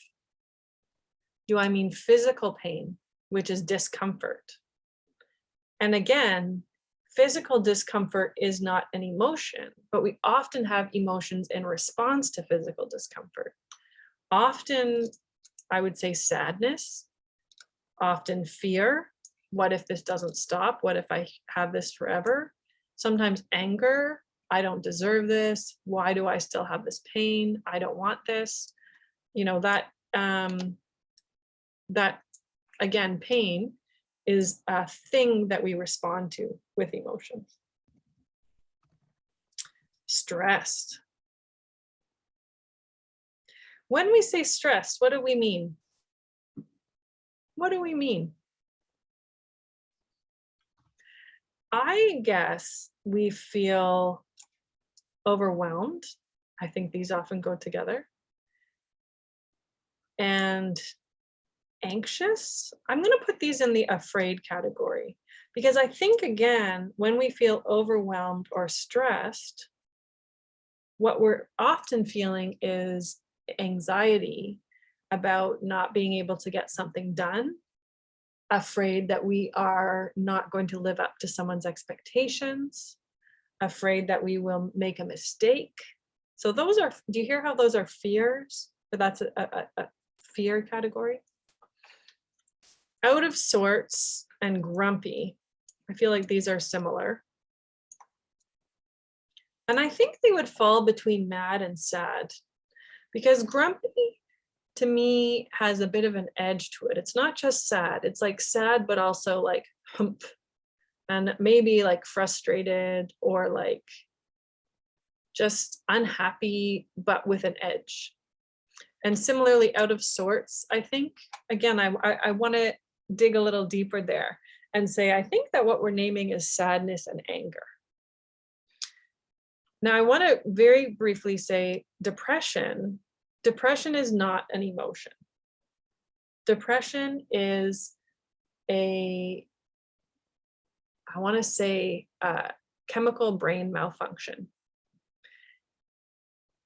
Do I mean physical pain, which is discomfort? And again, physical discomfort is not an emotion, but we often have emotions in response to physical discomfort. Often, I would say sadness, often fear. What if this doesn't stop? What if I have this forever? Sometimes anger. I don't deserve this. Why do I still have this pain? I don't want this. You know, that again, pain is a thing that we respond to with emotions. Stressed. When we say stressed, what do we mean? What do we mean? I guess we feel overwhelmed. I think these often go together. And anxious. I'm going to put these in the afraid category because I think, again, when we feel overwhelmed or stressed, what we're often feeling is anxiety about not being able to get something done, afraid that we are not going to live up to someone's expectations, afraid that we will make a mistake. So those are, do you hear how those are fears? But that's a fear category. Out of sorts and grumpy. I feel like these are similar. And I think they would fall between mad and sad, because grumpy to me has a bit of an edge to it. It's not just sad. It's like sad, but also like hump, and maybe like frustrated or like just unhappy, but with an edge. And similarly, out of sorts, I think, again, I want to dig a little deeper there and say, I think that what we're naming is sadness and anger. Now, I want to very briefly say depression. Depression is not an emotion. Depression is I want to say, chemical brain malfunction.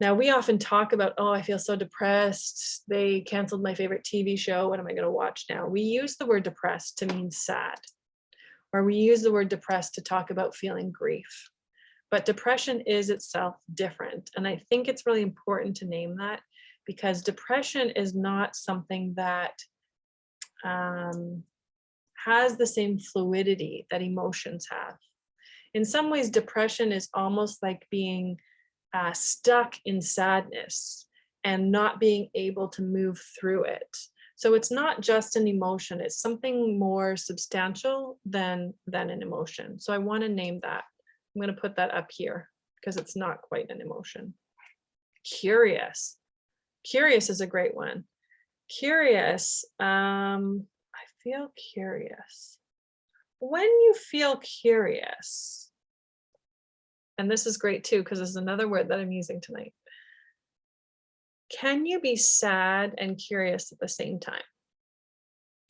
Now, we often talk about, oh, I feel so depressed. They canceled my favorite TV show. What am I going to watch now? We use the word depressed to mean sad, or we use the word depressed to talk about feeling grief. But depression is itself different. And I think it's really important to name that, because depression is not something that has the same fluidity that emotions have. In some ways, depression is almost like being stuck in sadness and not being able to move through it. So it's not just an emotion, it's something more substantial than an emotion. So I want to name that. I'm going to put that up here because it's not quite an emotion. Curious. Curious is a great one. Curious, I feel curious. When you feel curious, and this is great too, because this is another word that I'm using tonight. Can you be sad and curious at the same time?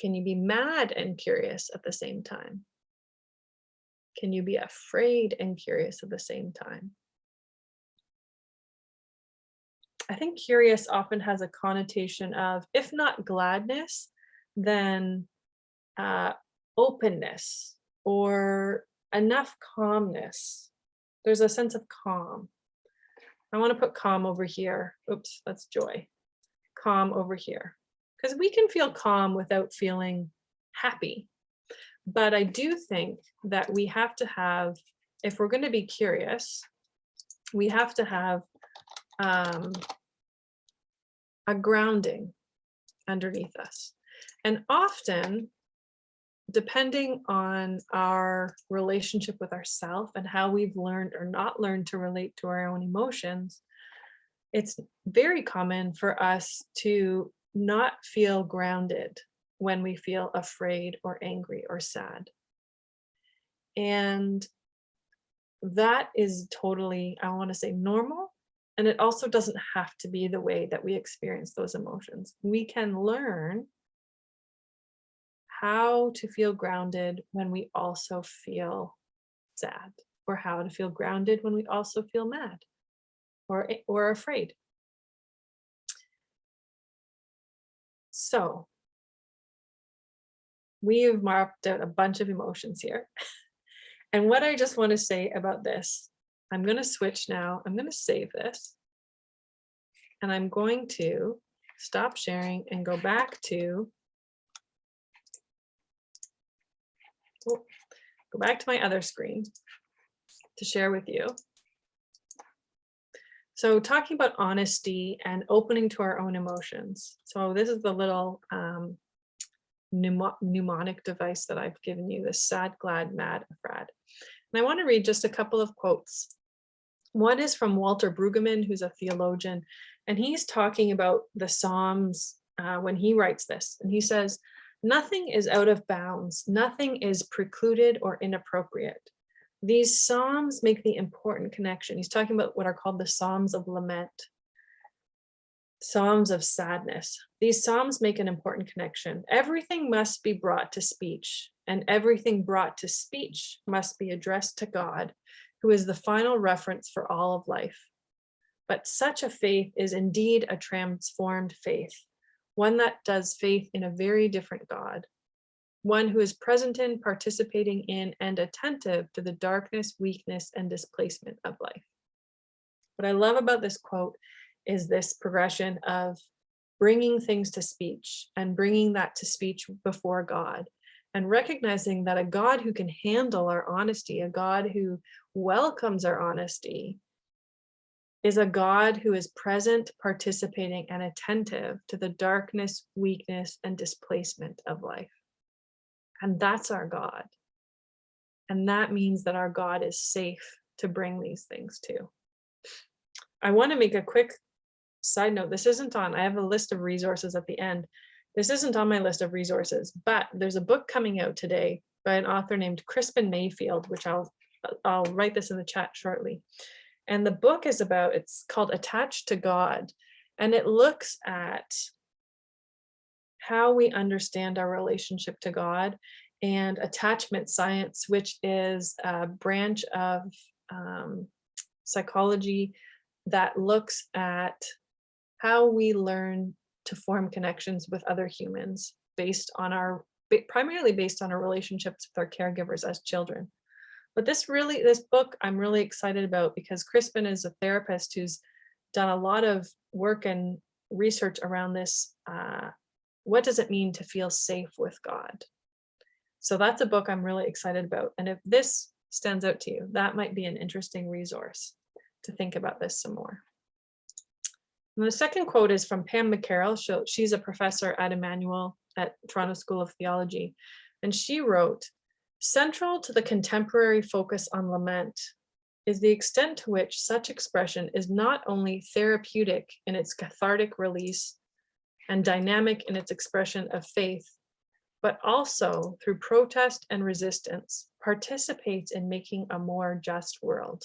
Can you be mad and curious at the same time? Can you be afraid and curious at the same time? I think curious often has a connotation of, if not gladness, then openness or enough calmness. There's a sense of calm. I want to put calm over here. Oops, that's joy. Calm over here. Because we can feel calm without feeling happy. But I do think that we have to have, if we're going to be curious, we have to have a grounding underneath us. And often, depending on our relationship with ourselves and how we've learned or not learned to relate to our own emotions, it's very common for us to not feel grounded when we feel afraid or angry or sad. And that is totally, I want to say, normal. And it also doesn't have to be the way that we experience those emotions. We can learn how to feel grounded when we also feel sad, or how to feel grounded when we also feel mad or afraid. So we have marked out a bunch of emotions here. And what I just want to say about this, I'm going to switch now. I'm going to save this. And I'm going to stop sharing and go back to my other screen to share with you. So talking about honesty and opening to our own emotions. So this is the little mnemonic device that I've given you, the sad, glad, mad, afraid. And I want to read just a couple of quotes. One is from Walter Brueggemann, who's a theologian, and he's talking about the Psalms when he writes this. And he says, "Nothing is out of bounds, nothing is precluded or inappropriate. These Psalms make the important connection. He's talking about what are called the Psalms of Lament, Psalms of sadness. These Psalms make an important connection. Everything must be brought to speech, and everything brought to speech must be addressed to God, who is the final reference for all of life. But such a faith is indeed a transformed faith, one that does faith in a very different God, one who is present in, participating in, and attentive to the darkness, weakness, and displacement of life. What I love about this quote is this progression of bringing things to speech and bringing that to speech before God, and recognizing that a God who can handle our honesty, a God who welcomes our honesty, is a God who is present, participating, and attentive to the darkness, weakness, and displacement of life. And that's our God. And that means that our God is safe to bring these things to. I want to make a quick side note. This isn't on, I have a list of resources at the end. This isn't on my list of resources, but there's a book coming out today by an author named Crispin Mayfield, which I'll write this in the chat shortly. And the book is about, it's called Attached to God. And it looks at how we understand our relationship to God and attachment science, which is a branch of psychology that looks at how we learn to form connections with other humans primarily based on our relationships with our caregivers as children. But this book I'm really excited about because Crispin is a therapist who's done a lot of work and research around this. What does it mean to feel safe with God? So that's a book I'm really excited about. And if this stands out to you, that might be an interesting resource to think about this some more. And the second quote is from Pam McCarroll. She's a professor at Emmanuel at Toronto School of Theology. And she wrote, "Central to the contemporary focus on lament is the extent to which such expression is not only therapeutic in its cathartic release and dynamic in its expression of faith, but also through protest and resistance participates in making a more just world."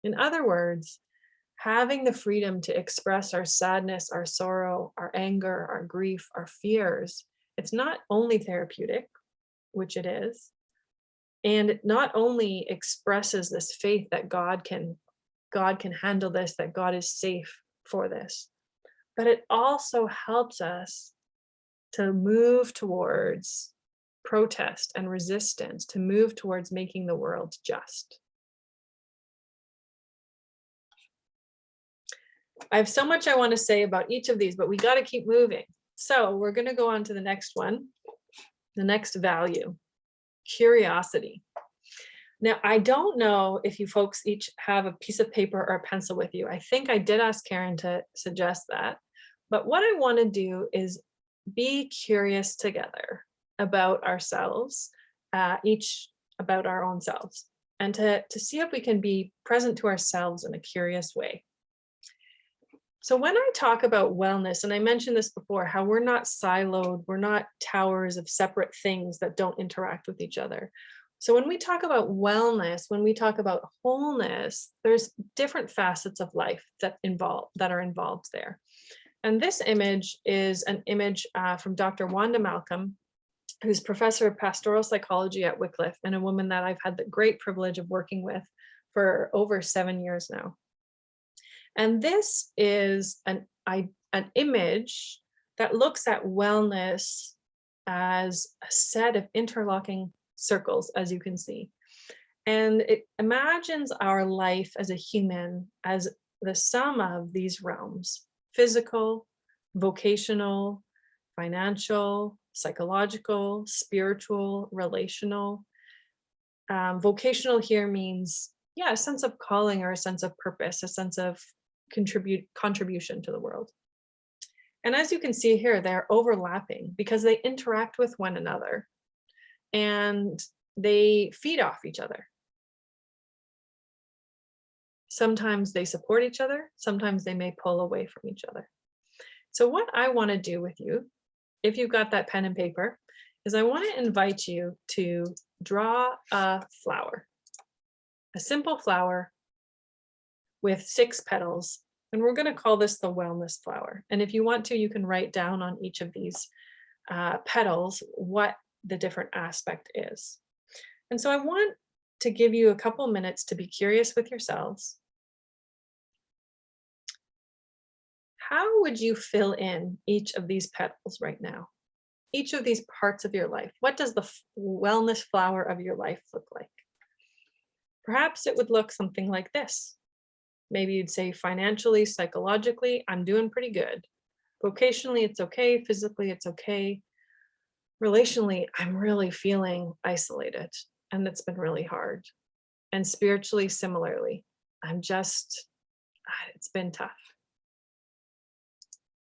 In other words, having the freedom to express our sadness, our sorrow, our anger, our grief, our fears, it's not only therapeutic, which it is, and it not only expresses this faith that God can handle this, that God is safe for this, but it also helps us to move towards protest and resistance, to move towards making the world just. I have so much I want to say about each of these, but we got to keep moving. So we're going to go on to the next one, the next value, curiosity. Now, I don't know if you folks each have a piece of paper or a pencil with you. I think I did ask Karen to suggest that. But what I want to do is be curious together about ourselves, each about our own selves, and to see if we can be present to ourselves in a curious way. So when I talk about wellness, and I mentioned this before, how we're not siloed, we're not towers of separate things that don't interact with each other. So when we talk about wellness, when we talk about wholeness, there's different facets of life that are involved there. And this image is an image from Dr. Wanda Malcolm, who's professor of pastoral psychology at Wycliffe, and a woman that I've had the great privilege of working with for over 7 years now. And this is an image that looks at wellness as a set of interlocking circles, as you can see. And it imagines our life as a human as the sum of these realms: physical, vocational, financial, psychological, spiritual, relational. Vocational here means, a sense of calling or a sense of purpose, a sense of contribution to the world. And as you can see here, they're overlapping because they interact with one another and they feed off each other. Sometimes they support each other, sometimes they may pull away from each other. So what I want to do with you, if you've got that pen and paper, is I want to invite you to draw a flower. a simple flower with 6 petals. And we're going to call this the wellness flower. And if you want to, you can write down on each of these petals what the different aspect is. And so I want to give you a couple minutes to be curious with yourselves. How would you fill in each of these petals right now? Each of these parts of your life. What does the wellness flower of your life look like? Perhaps it would look something like this. Maybe you'd say financially, psychologically, I'm doing pretty good. Vocationally, it's okay. Physically, it's okay. Relationally, I'm really feeling isolated and it's been really hard. And spiritually, similarly, it's been tough.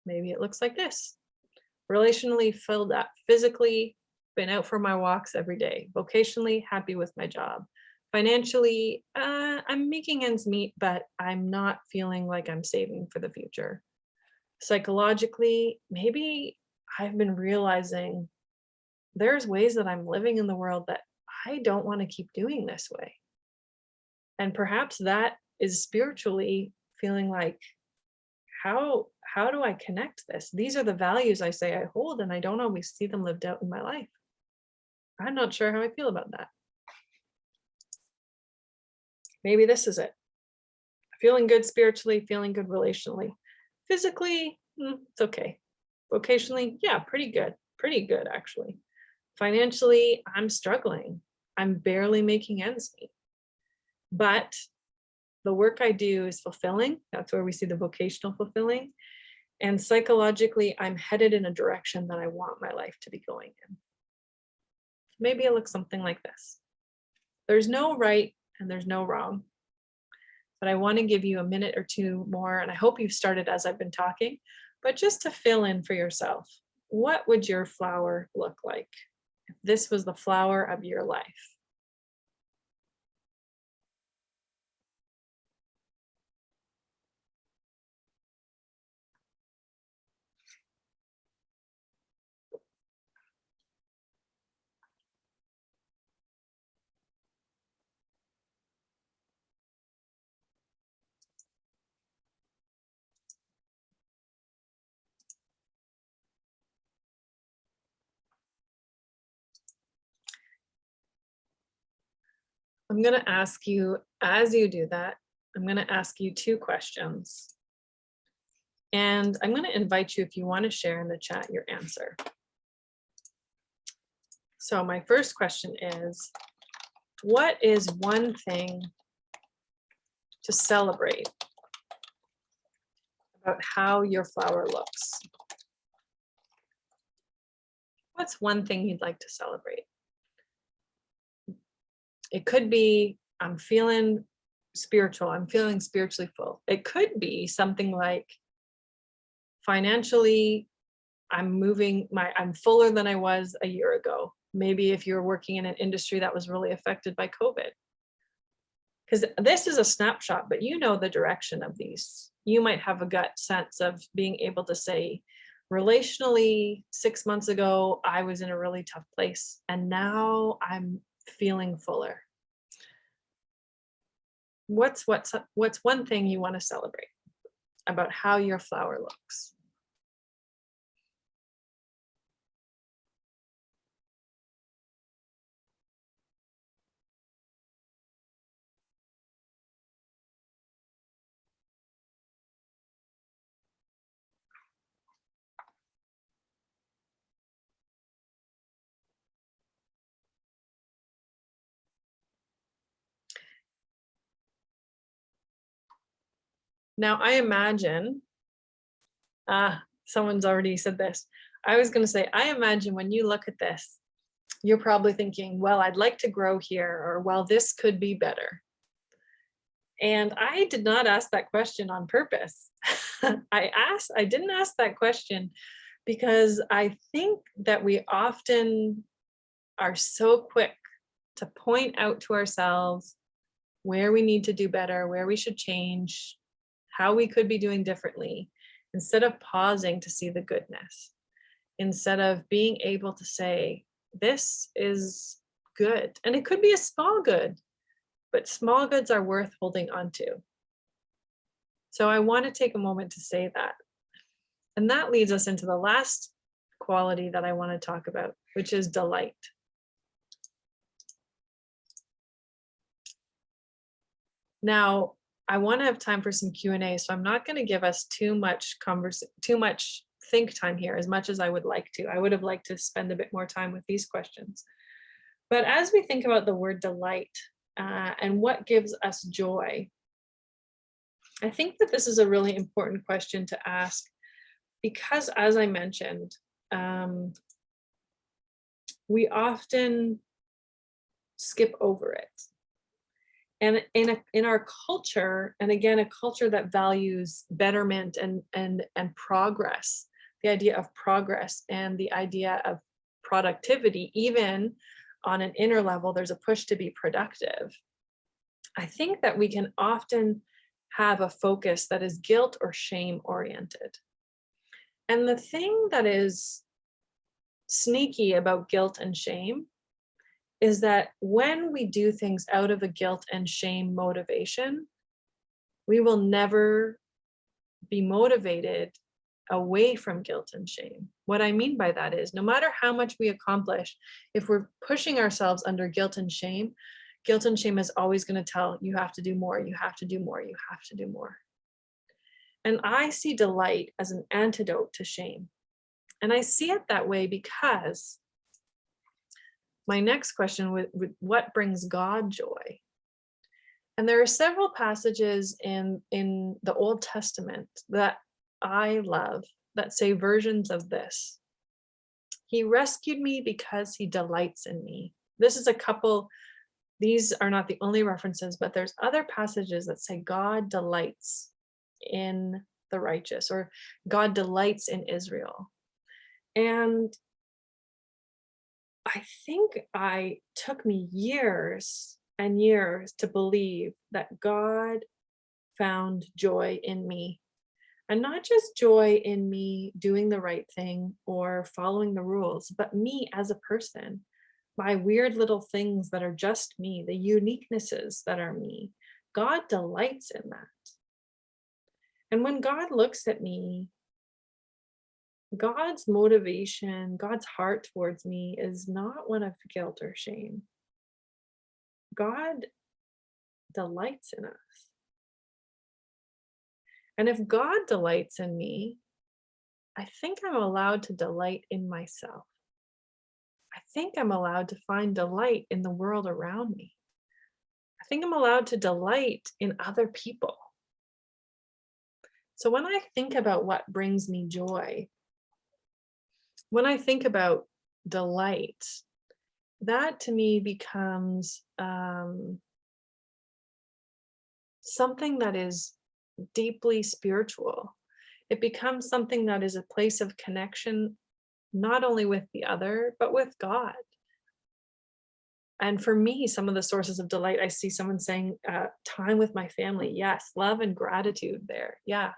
Maybe it looks like this. Relationally, filled up. Physically, been out for my walks every day. Vocationally, happy with my job. Financially, I'm making ends meet, but I'm not feeling like I'm saving for the future. Psychologically, maybe I've been realizing there's ways that I'm living in the world that I don't want to keep doing this way. And perhaps that is spiritually feeling like, how do I connect this? These are the values I say I hold, and I don't always see them lived out in my life. I'm not sure how I feel about that. Maybe this is it. Feeling good spiritually, feeling good relationally. Physically, it's okay. Vocationally, yeah, pretty good actually. Financially, I'm struggling. I'm barely making ends meet. But the work I do is fulfilling. That's where we see the vocational fulfilling. And psychologically, I'm headed in a direction that I want my life to be going in. Maybe it looks something like this. There's no right and there's no wrong. But I want to give you a minute or two more, and I hope you've started as I've been talking, but just to fill in for yourself, what would your flower look like if this was the flower of your life? I'm going to ask you, as you do that, I'm going to ask you 2 questions. And I'm going to invite you, if you want to share in the chat, your answer. So my first question is, what is one thing to celebrate about how your flower looks? What's one thing you'd like to celebrate? It could be, I'm feeling spiritual, I'm feeling spiritually full. It could be something like, financially, I'm fuller than I was a year ago. Maybe if you're working in an industry that was really affected by COVID. Because this is a snapshot, but you know the direction of these. You might have a gut sense of being able to say, relationally, 6 months ago, I was in a really tough place, and now I'm feeling fuller. What's one thing you want to celebrate about how your flower looks? Now, I imagine, someone's already said this. I was going to say, I imagine when you look at this, you're probably thinking, well, I'd like to grow here, or, well, this could be better. And I did not ask that question on purpose. I didn't ask that question because I think that we often are so quick to point out to ourselves where we need to do better, where we should change, how we could be doing differently, instead of pausing to see the goodness, instead of being able to say, this is good. And it could be a small good. but small goods are worth holding on to. So I want to take a moment to say that. And that leads us into the last quality that I want to talk about, which is delight. Now, I want to have time for some Q&A, so I'm not going to give us too much think time here, as much as I would like to. I would have liked to spend a bit more time with these questions. But as we think about the word delight and what gives us joy, I think that this is a really important question to ask, because as I mentioned, we often skip over it. And in our culture, and again, a culture that values betterment and progress, the idea of progress and the idea of productivity, even on an inner level, there's a push to be productive. I think that we can often have a focus that is guilt or shame oriented. And the thing that is sneaky about guilt and shame is that when we do things out of a guilt and shame motivation, we will never be motivated away from guilt and shame. What I mean by that is, no matter how much we accomplish, if we're pushing ourselves under guilt and shame is always going to tell you have to do more, you have to do more, you have to do more. And I see delight as an antidote to shame. And I see it that way because my next question would what brings God joy? And there are several passages in the Old Testament that I love that say versions of this. He rescued me because he delights in me. This is a couple, these are not the only references, but there's other passages that say God delights in the righteous, or God delights in Israel. And I think it took me years and years to believe that God found joy in me. And not just joy in me doing the right thing or following the rules, but me as a person, my weird little things that are just me, the uniquenesses that are me. God delights in that. And when God looks at me, God's motivation, God's heart towards me is not one of guilt or shame. God delights in us. And if God delights in me, I think I'm allowed to delight in myself. I think I'm allowed to find delight in the world around me. I think I'm allowed to delight in other people. So when I think about what brings me joy, when I think about delight, that to me becomes something that is deeply spiritual. It becomes something that is a place of connection, not only with the other, but with God. And for me, some of the sources of delight, I see someone saying time with my family. Yes, love and gratitude there. Yeah.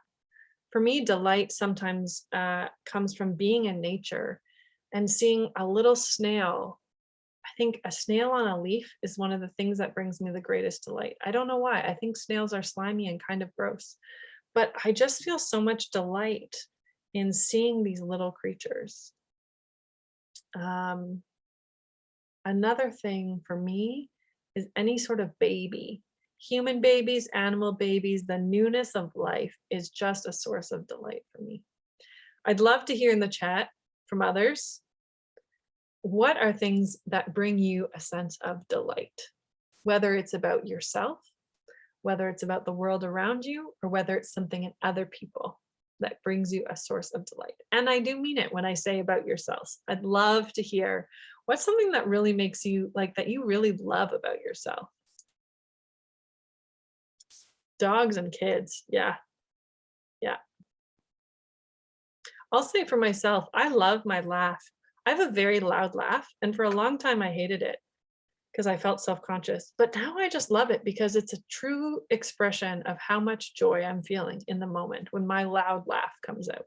For me, delight sometimes comes from being in nature and seeing a little snail. I think a snail on a leaf is one of the things that brings me the greatest delight. I don't know why. I think snails are slimy and kind of gross, but I just feel so much delight in seeing these little creatures. Another thing for me is any sort of baby. Human babies, animal babies, the newness of life is just a source of delight for me. I'd love to hear in the chat from others, what are things that bring you a sense of delight? Whether it's about yourself, whether it's about the world around you, or whether it's something in other people that brings you a source of delight. And I do mean it when I say about yourselves. I'd love to hear what's something that really makes you like that you really love about yourself. Dogs and kids. Yeah. Yeah. I'll say for myself, I love my laugh. I have a very loud laugh. And for a long time, I hated it because I felt self-conscious. But now I just love it because it's a true expression of how much joy I'm feeling in the moment when my loud laugh comes out.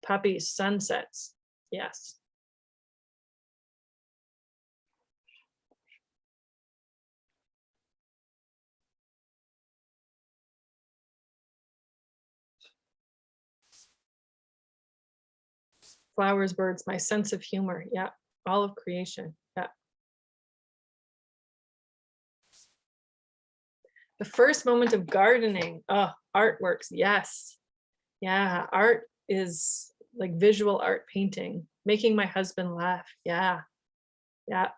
Puppies, sunsets. Yes. Flowers, birds, my sense of humor. Yeah. All of creation. Yeah. The first moment of gardening. Oh, artworks. Yes. Yeah. Art is like visual art, painting, making my husband laugh. Yeah. Yeah.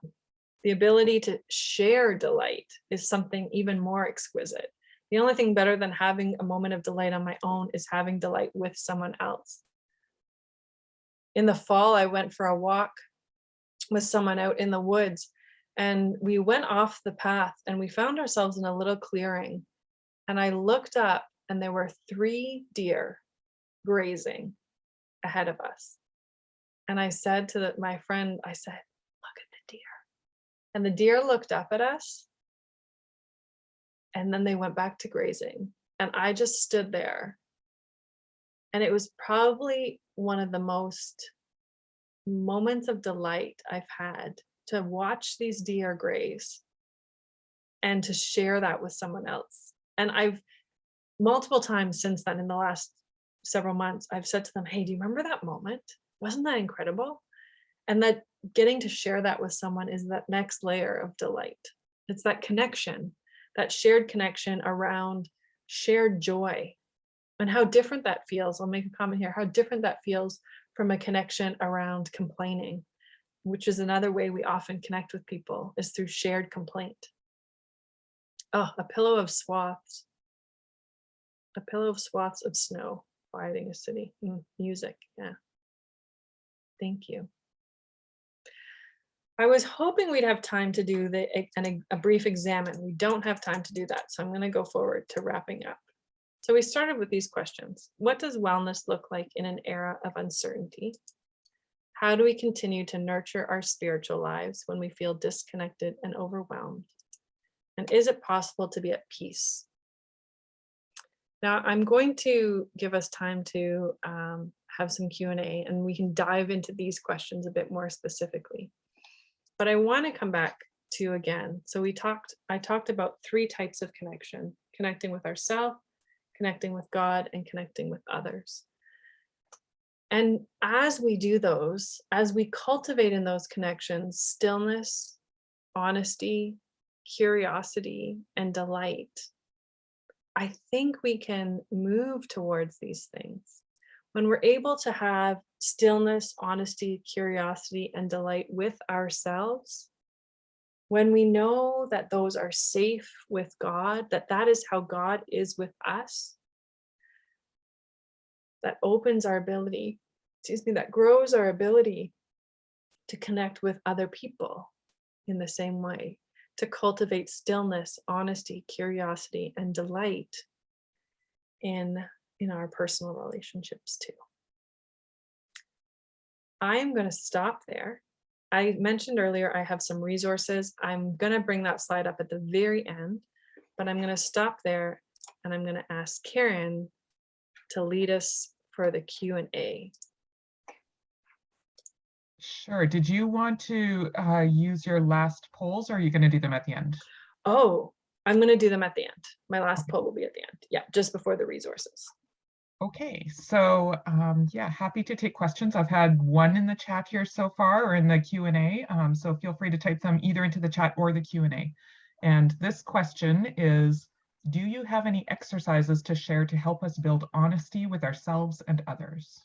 The ability to share delight is something even more exquisite. The only thing better than having a moment of delight on my own is having delight with someone else. In the fall, I went for a walk with someone out in the woods, and we went off the path and we found ourselves in a little clearing. And I looked up and there were 3 deer grazing ahead of us. And I said to my friend, I said, look at the deer. And the deer looked up at us and then they went back to grazing. And I just stood there. And it was probably one of the most moments of delight I've had to watch these deer graze and to share that with someone else. And I've multiple times since then, in the last several months, I've said to them, hey, do you remember that moment? Wasn't that incredible? And that getting to share that with someone is that next layer of delight. It's that connection, that shared connection around shared joy, and how different that feels. I'll make a comment here, how different that feels from a connection around complaining, which is another way we often connect with people, is through shared complaint. Oh, a pillow of swaths of snow, quieting a city. Music, yeah. Thank you. I was hoping we'd have time to do a brief examine. We don't have time to do that, so I'm going to go forward to wrapping up. So we started with these questions. What does wellness look like in an era of uncertainty? How do we continue to nurture our spiritual lives when we feel disconnected and overwhelmed? And is it possible to be at peace? Now, I'm going to give us time to have some Q&A, and we can dive into these questions a bit more specifically. But I want to come back to, again, so I talked about 3 types of connection: connecting with ourselves, connecting with God, and connecting with others. And as we do those, as we cultivate in those connections, stillness, honesty, curiosity, and delight, I think we can move towards these things. When we're able to have stillness, honesty, curiosity, and delight with ourselves, when we know that those are safe with God, that is how God is with us, that opens our ability, that grows our ability to connect with other people in the same way, to cultivate stillness, honesty, curiosity, and delight in our personal relationships too. I am going to stop there. I mentioned earlier I have some resources. I'm going to bring that slide up at the very end, but I'm going to stop there and I'm going to ask Karen to lead us for the Q&A. Sure. Did you want to use your last polls, or are you going to do them at the end? Oh, I'm going to do them at the end. My last poll will be at the end. Yeah, just before the resources. Okay, so yeah, happy to take questions. I've had 1 in the chat here so far, or in the Q&A, so feel free to type them either into the chat or the Q&A. And this question is, do you have any exercises to share to help us build honesty with ourselves and others?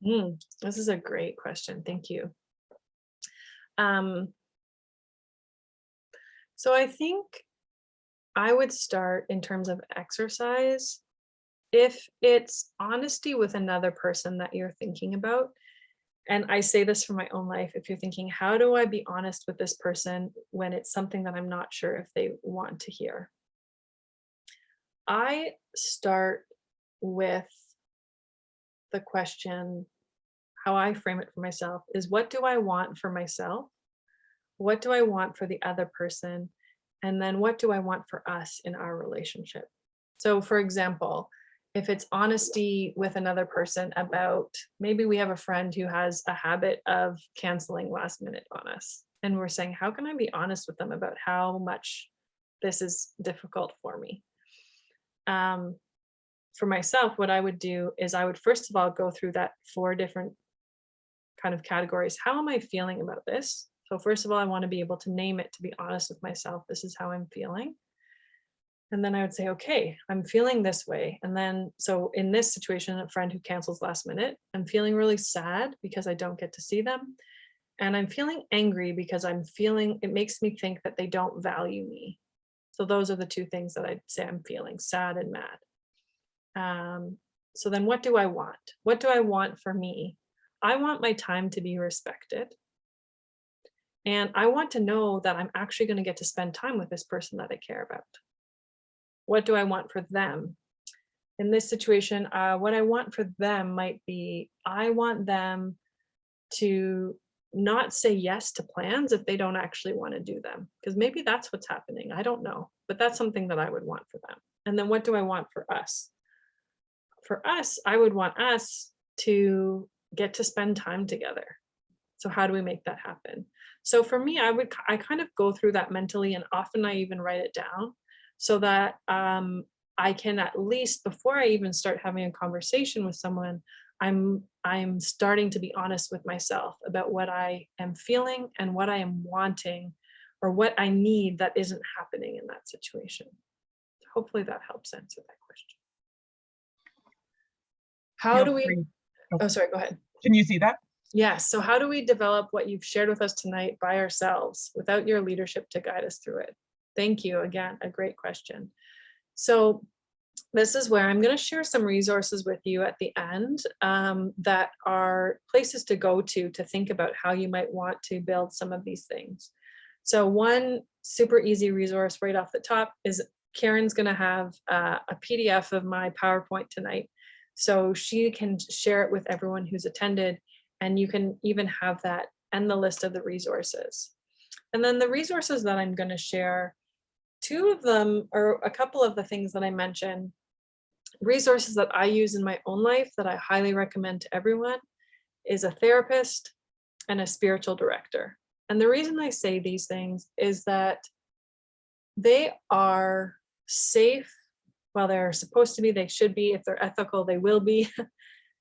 This is a great question. Thank you. So I think I would start in terms of exercise. If it's honesty with another person that you're thinking about, and I say this from my own life, if you're thinking, how do I be honest with this person when it's something that I'm not sure if they want to hear? I start with the question, how I frame it for myself is, what do I want for myself? What do I want for the other person? And then what do I want for us in our relationship? So for example, if it's honesty with another person about, maybe we have a friend who has a habit of canceling last minute on us, and we're saying, how can I be honest with them about how much this is difficult for me? For myself, what I would do is I would first of all go through that 4 different kind of categories. How am I feeling about this? So first of all, I want to be able to name it, to be honest with myself. This is how I'm feeling. And then I would say, okay, I'm feeling this way. And then, so in this situation, a friend who cancels last minute, I'm feeling really sad because I don't get to see them. And I'm feeling angry because I'm feeling, it makes me think that they don't value me. So those are the two things that I'd say I'm feeling, sad and mad. So then what do I want? What do I want for me? I want my time to be respected. And I want to know that I'm actually going to get to spend time with this person that I care about. What do I want for them? In this situation, what I want for them might be, I want them to not say yes to plans if they don't actually want to do them, because maybe that's what's happening. I don't know, but that's something that I would want for them. And then what do I want for us? For us, I would want us to get to spend time together. So how do we make that happen? So for me, I kind of go through that mentally, and often I even write it down so that I can, at least before I even start having a conversation with someone, I'm starting to be honest with myself about what I am feeling and what I am wanting, or what I need that isn't happening in that situation. Hopefully that helps answer that question. How do we, oh, sorry, go ahead. Can you see that? Yes. So how do we develop what you've shared with us tonight by ourselves without your leadership to guide us through it? Thank you. Again, a great question. So this is where I'm going to share some resources with you at the end that are places to go to think about how you might want to build some of these things. So one super easy resource right off the top is Karen's going to have a PDF of my PowerPoint tonight. So she can share it with everyone who's attended, and you can even have that and the list of the resources. And then the resources that I'm going to share, two of them, or a couple of the things that I mentioned, resources that I use in my own life that I highly recommend to everyone, is a therapist and a spiritual director. And the reason I say these things is that they are safe. Well, they're supposed to be, they should be. If they're ethical, they will be.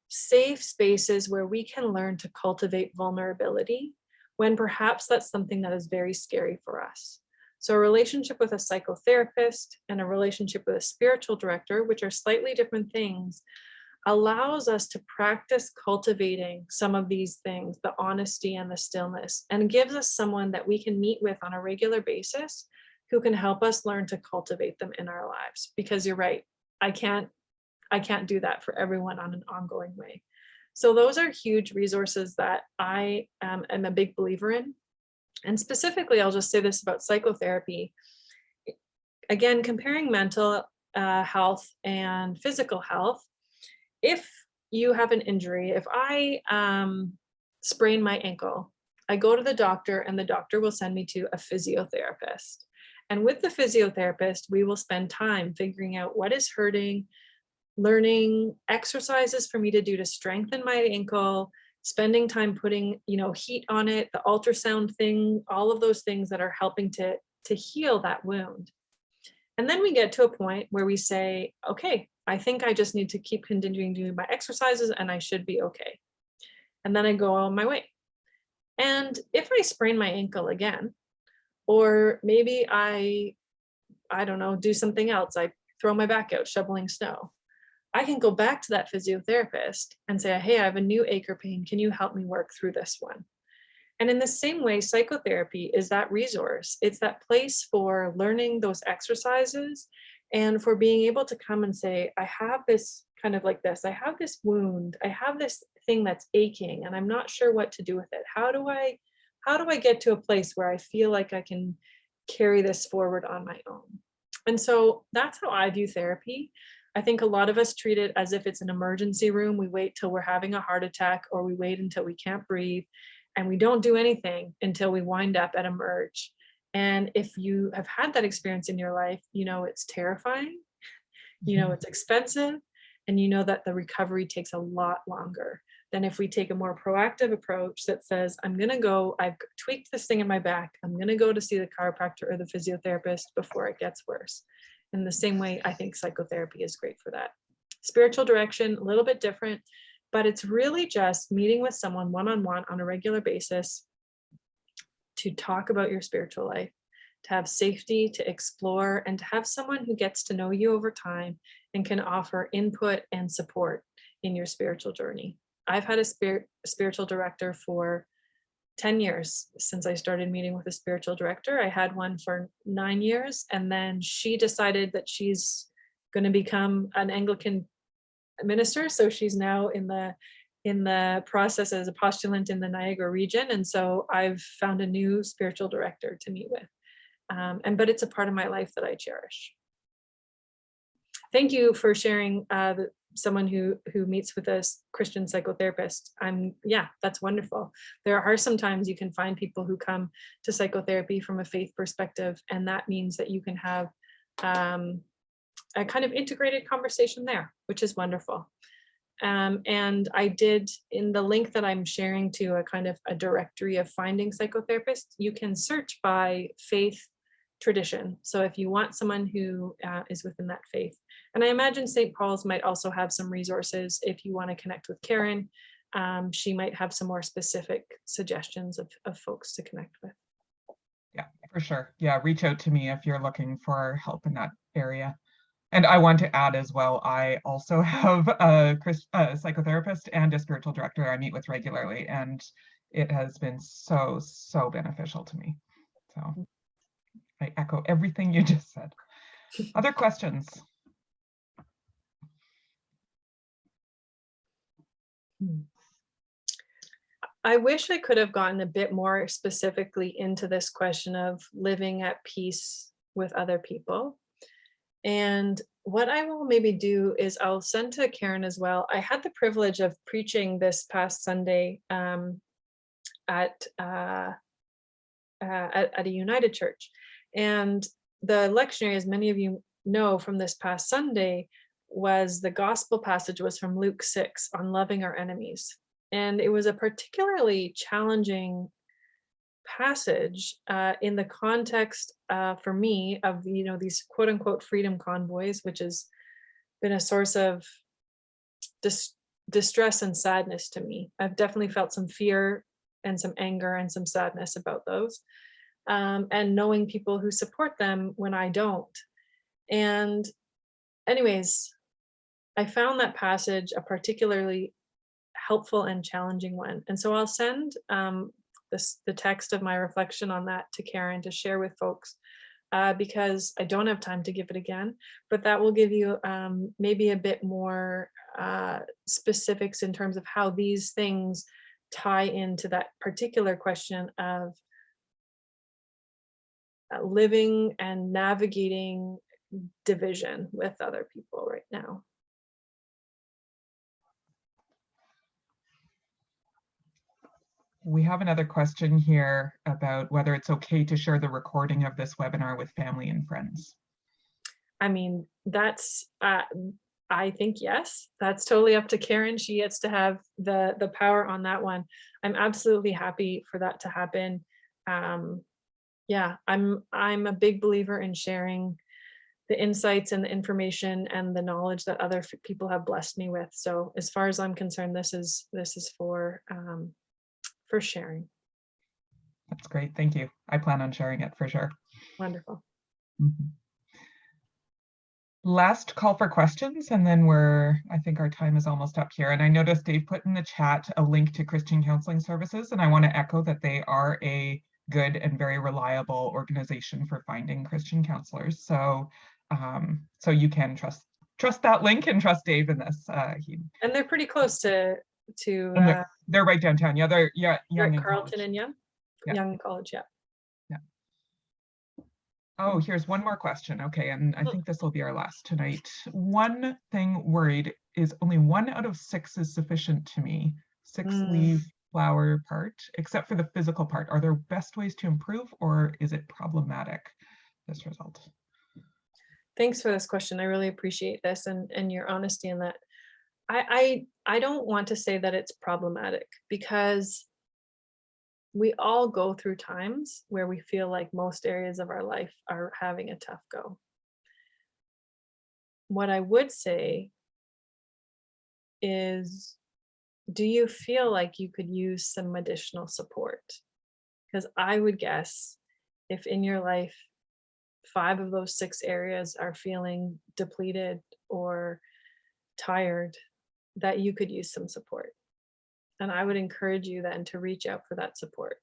Safe spaces where we can learn to cultivate vulnerability when perhaps that's something that is very scary for us. So a relationship with a psychotherapist and a relationship with a spiritual director, which are slightly different things, allows us to practice cultivating some of these things, the honesty and the stillness, and gives us someone that we can meet with on a regular basis who can help us learn to cultivate them in our lives. Because you're right, I can't do that for everyone on an ongoing way. So those are huge resources that I am a big believer in. And specifically, I'll just say this about psychotherapy. Again, comparing mental health and physical health, if you have an injury, if I sprain my ankle, I go to the doctor and the doctor will send me to a physiotherapist. And with the physiotherapist, we will spend time figuring out what is hurting, learning exercises for me to do to strengthen my ankle, spending time putting, heat on it, the ultrasound thing, all of those things that are helping to heal that wound. And then we get to a point where we say, okay, I think I just need to keep continuing doing my exercises and I should be okay. And then I go on my way. And if I sprain my ankle again, or maybe I don't know, do something else, I throw my back out shoveling snow, I can go back to that physiotherapist and say, hey, I have a new ache or pain. Can you help me work through this one? And in the same way, psychotherapy is that resource. It's that place for learning those exercises and for being able to come and say, I have this kind of like this, I have this wound, I have this thing that's aching and I'm not sure what to do with it. How do I get to a place where I feel like I can carry this forward on my own? And so that's how I view therapy. I think a lot of us treat it as if it's an emergency room. We wait till we're having a heart attack, or we wait until we can't breathe, and we don't do anything until we wind up at emerge. And if you have had that experience in your life, it's terrifying, it's expensive, and that the recovery takes a lot longer than if we take a more proactive approach that says, I've tweaked this thing in my back, I'm going to go to see the chiropractor or the physiotherapist before it gets worse. In the same way, I think psychotherapy is great for that. Spiritual direction, a little bit different. but it's really just meeting with someone one-on-one on a regular basis to talk about your spiritual life, to have safety, to explore, and to have someone who gets to know you over time and can offer input and support in your spiritual journey. I've had a spiritual director for 10 years since I started meeting with a spiritual director. I had one for 9 years, and then she decided that she's going to become an Anglican minister. So she's now in the process as a postulant in the Niagara region. And so I've found a new spiritual director to meet with. But it's a part of my life that I cherish. Thank you for sharing someone who meets with a Christian psychotherapist. That's wonderful. There are sometimes you can find people who come to psychotherapy from a faith perspective, and that means that you can have a kind of integrated conversation there, which is wonderful. And I did, in the link that I'm sharing to a kind of a directory of finding psychotherapists, you can search by faith tradition. So if you want someone who is within that faith, and I imagine St. Paul's might also have some resources if you want to connect with Karen. She might have some more specific suggestions of folks to connect with. Yeah, for sure. Yeah, reach out to me if you're looking for help in that area. And I want to add as well, I also have a psychotherapist and a spiritual director I meet with regularly, and it has been so beneficial to me. So I echo everything you just said. Other questions? I wish I could have gotten a bit more specifically into this question of living at peace with other people. And what I will maybe do is I'll send to Karen as well. I had the privilege of preaching this past Sunday at a United Church. And the lectionary, as many of you know from this past Sunday, was the gospel passage was from Luke 6 on loving our enemies. And it was a particularly challenging passage in the context for me of these quote unquote freedom convoys, which has been a source of distress and sadness to me. I've definitely felt some fear and some anger and some sadness about those, and knowing people who support them when I don't. And anyways, I found that passage a particularly helpful and challenging one. And so I'll send the text of my reflection on that to Karen to share with folks, because I don't have time to give it again, but that will give you maybe a bit more specifics in terms of how these things tie into that particular question of living and navigating division with other people right now. We have another question here about whether it's okay to share the recording of this webinar with family and friends. I mean, that's, I think, yes, that's totally up to Karen. She gets to have the power on that one. I'm absolutely happy for that to happen. Yeah, I'm a big believer in sharing the insights and the information and the knowledge that other people have blessed me with. So as far as I'm concerned, this is for sharing. That's great. Thank you. I plan on sharing it for sure. Wonderful. Mm-hmm. Last call for questions, and then I think our time is almost up here. And I noticed Dave put in the chat a link to Christian Counseling Services, and I want to echo that they are a good and very reliable organization for finding Christian counselors. So so you can trust that link and trust Dave in this. And they're pretty close to they're right downtown. Yeah, they're Young at Carleton College. and Young. Yeah. Young College, yeah. Yeah. Oh, here's one more question. Okay, and I think this will be our last tonight. One thing worried is only 1 out of 6 is sufficient to me. 6 leaf flower part, except for the physical part. Are there best ways to improve, or is it problematic, this result? Thanks for this question. I really appreciate this and your honesty in that. I don't want to say that it's problematic, because we all go through times where we feel like most areas of our life are having a tough go. What I would say is do you feel like you could use some additional support? Because I would guess if in your life 5 of those 6 areas are feeling depleted or tired, that you could use some support. And I would encourage you then to reach out for that support,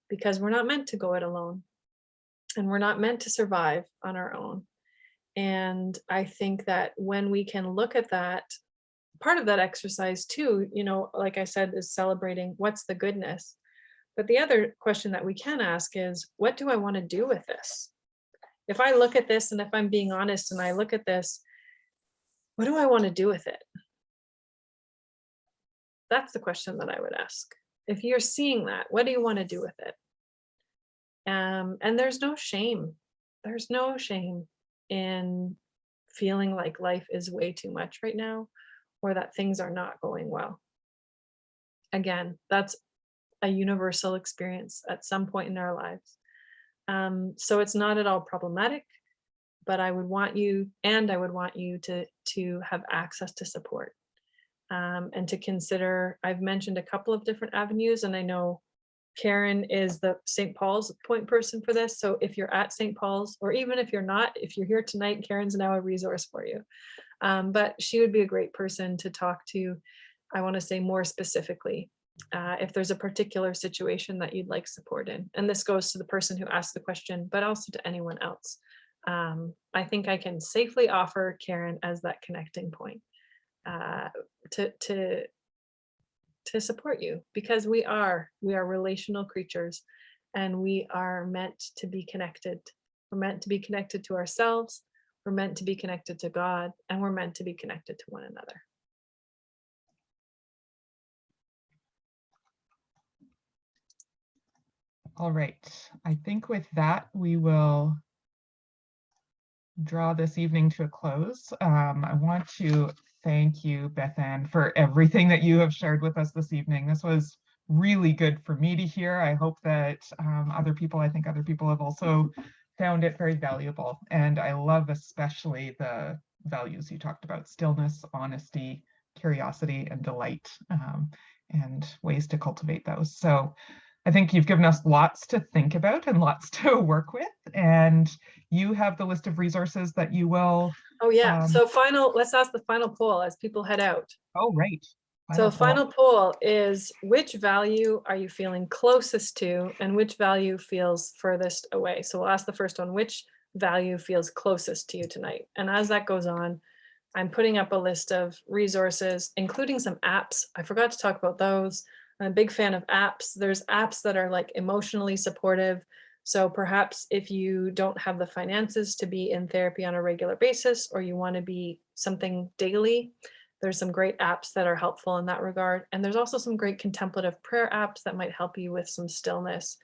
because we're not meant to go it alone, and we're not meant to survive on our own. And I think that when we can look at that, part of that exercise too, like I said, is celebrating what's the goodness. But the other question that we can ask is, what do I want to do with this? If I look at this, and if I'm being honest and I look at this, what do I want to do with it? That's the question that I would ask. If you're seeing that, what do you want to do with it? And there's no shame. There's no shame in feeling like life is way too much right now, or that things are not going well. Again, that's a universal experience at some point in our lives. So it's not at all problematic, but I would want you to have access to support, and to consider. I've mentioned a couple of different avenues, and I know Karen is the St. Paul's point person for this. So if you're at St. Paul's, or even if you're not, if you're here tonight, Karen's now a resource for you. But she would be a great person to talk to, I want to say more specifically, if there's a particular situation that you'd like support in. And this goes to the person who asked the question, but also to anyone else. I think I can safely offer Karen as that connecting point to support you, because we are relational creatures, and we are meant to be connected. We're meant to be connected to ourselves, we're meant to be connected to God, and we're meant to be connected to one another. All right, I think with that, we will draw this evening to a close. I want to thank you, Beth Ann, for everything that you have shared with us this evening. This was really good for me to hear. I hope that other people have also found it very valuable. And I love especially the values you talked about: stillness, honesty, curiosity, and delight, and ways to cultivate those. So I think you've given us lots to think about and lots to work with, and you have the list of resources that you will. Oh yeah, so let's ask the final poll as people head out. Oh, right. So final poll is, which value are you feeling closest to, and which value feels furthest away? So we'll ask the first one, which value feels closest to you tonight? And as that goes on, I'm putting up a list of resources, including some apps. I forgot to talk about those. I'm a big fan of apps. There's apps that are like emotionally supportive. So perhaps if you don't have the finances to be in therapy on a regular basis, or you want to be something daily, there's some great apps that are helpful in that regard. And there's also some great contemplative prayer apps that might help you with some stillness.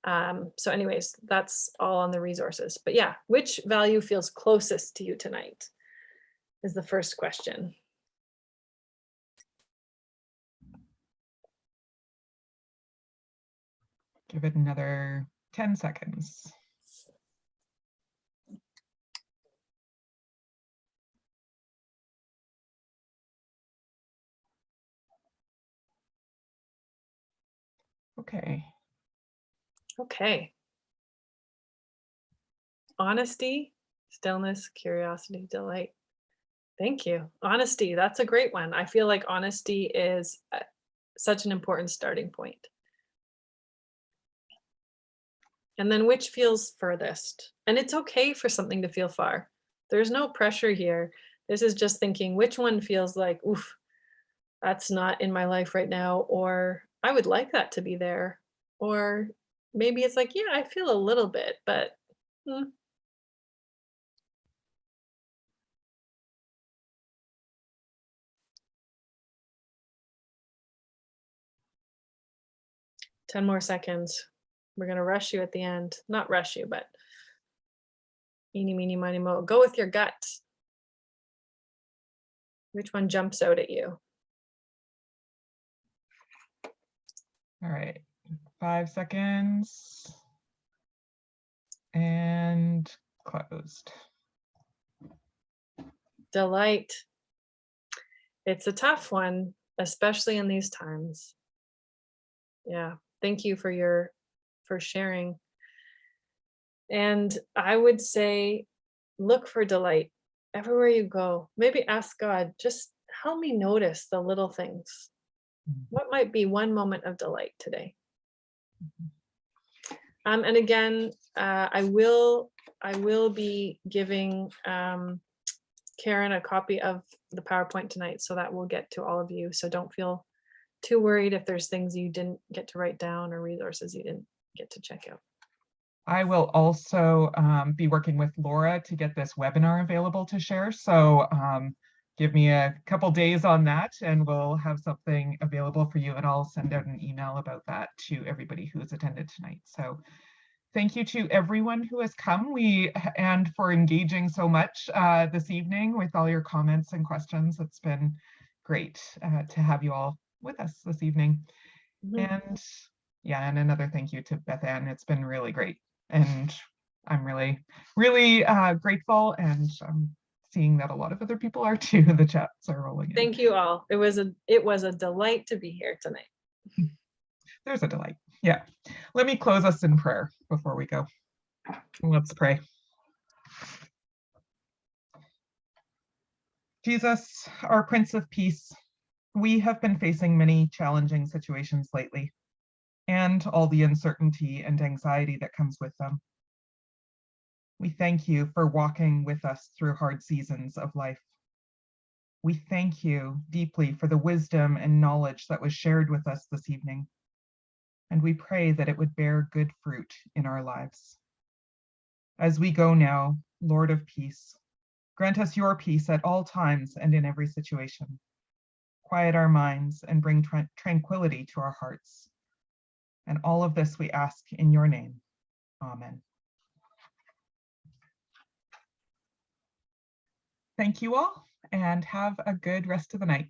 So anyways, that's all on the resources. But yeah, which value feels closest to you tonight is the first question. Give it another 10 seconds. Okay. Okay. Honesty, stillness, curiosity, delight. Thank you. Honesty, that's a great one. I feel like honesty is such an important starting point. And then which feels furthest? And it's okay for something to feel far. There's no pressure here. This is just thinking which one feels like, oof, that's not in my life right now, or I would like that to be there. Or maybe it's like, yeah, I feel a little bit, but 10 more seconds. We're going to rush you at the end. Not rush you, but eeny, meeny, miny, mo. Go with your gut. Which one jumps out at you? All right, 5 seconds. And closed. Delight. It's a tough one. especially in these times. Yeah, thank you for sharing. And I would say, look for delight everywhere you go. Maybe ask God, just help me notice the little things. What might be one moment of delight today? And again, I will be giving Karen a copy of the PowerPoint tonight, so that will get to all of you. So don't feel too worried if there's things you didn't get to write down or resources you didn't get to check out. I will also be working with Laura to get this webinar available to share. So give me a couple days on that and we'll have something available for you, and I'll send out an email about that to everybody who has attended tonight. So thank you to everyone who has come and for engaging so much this evening with all your comments and questions. It's been great to have you all with us this evening. And yeah, and another thank you to Beth Ann. It's been really great. And I'm really, really grateful, and seeing that a lot of other people are too. The chats are rolling in. Thank you all. It was a delight to be here tonight. There's a delight. Yeah. Let me close us in prayer before we go. Let's pray. Jesus, our Prince of Peace, we have been facing many challenging situations lately, and all the uncertainty and anxiety that comes with them. We thank you for walking with us through hard seasons of life. We thank you deeply for the wisdom and knowledge that was shared with us this evening, and we pray that it would bear good fruit in our lives. As we go now, Lord of Peace, grant us your peace at all times and in every situation. Quiet our minds and bring tranquility to our hearts. And all of this we ask in your name. Amen. Thank you all, and have a good rest of the night.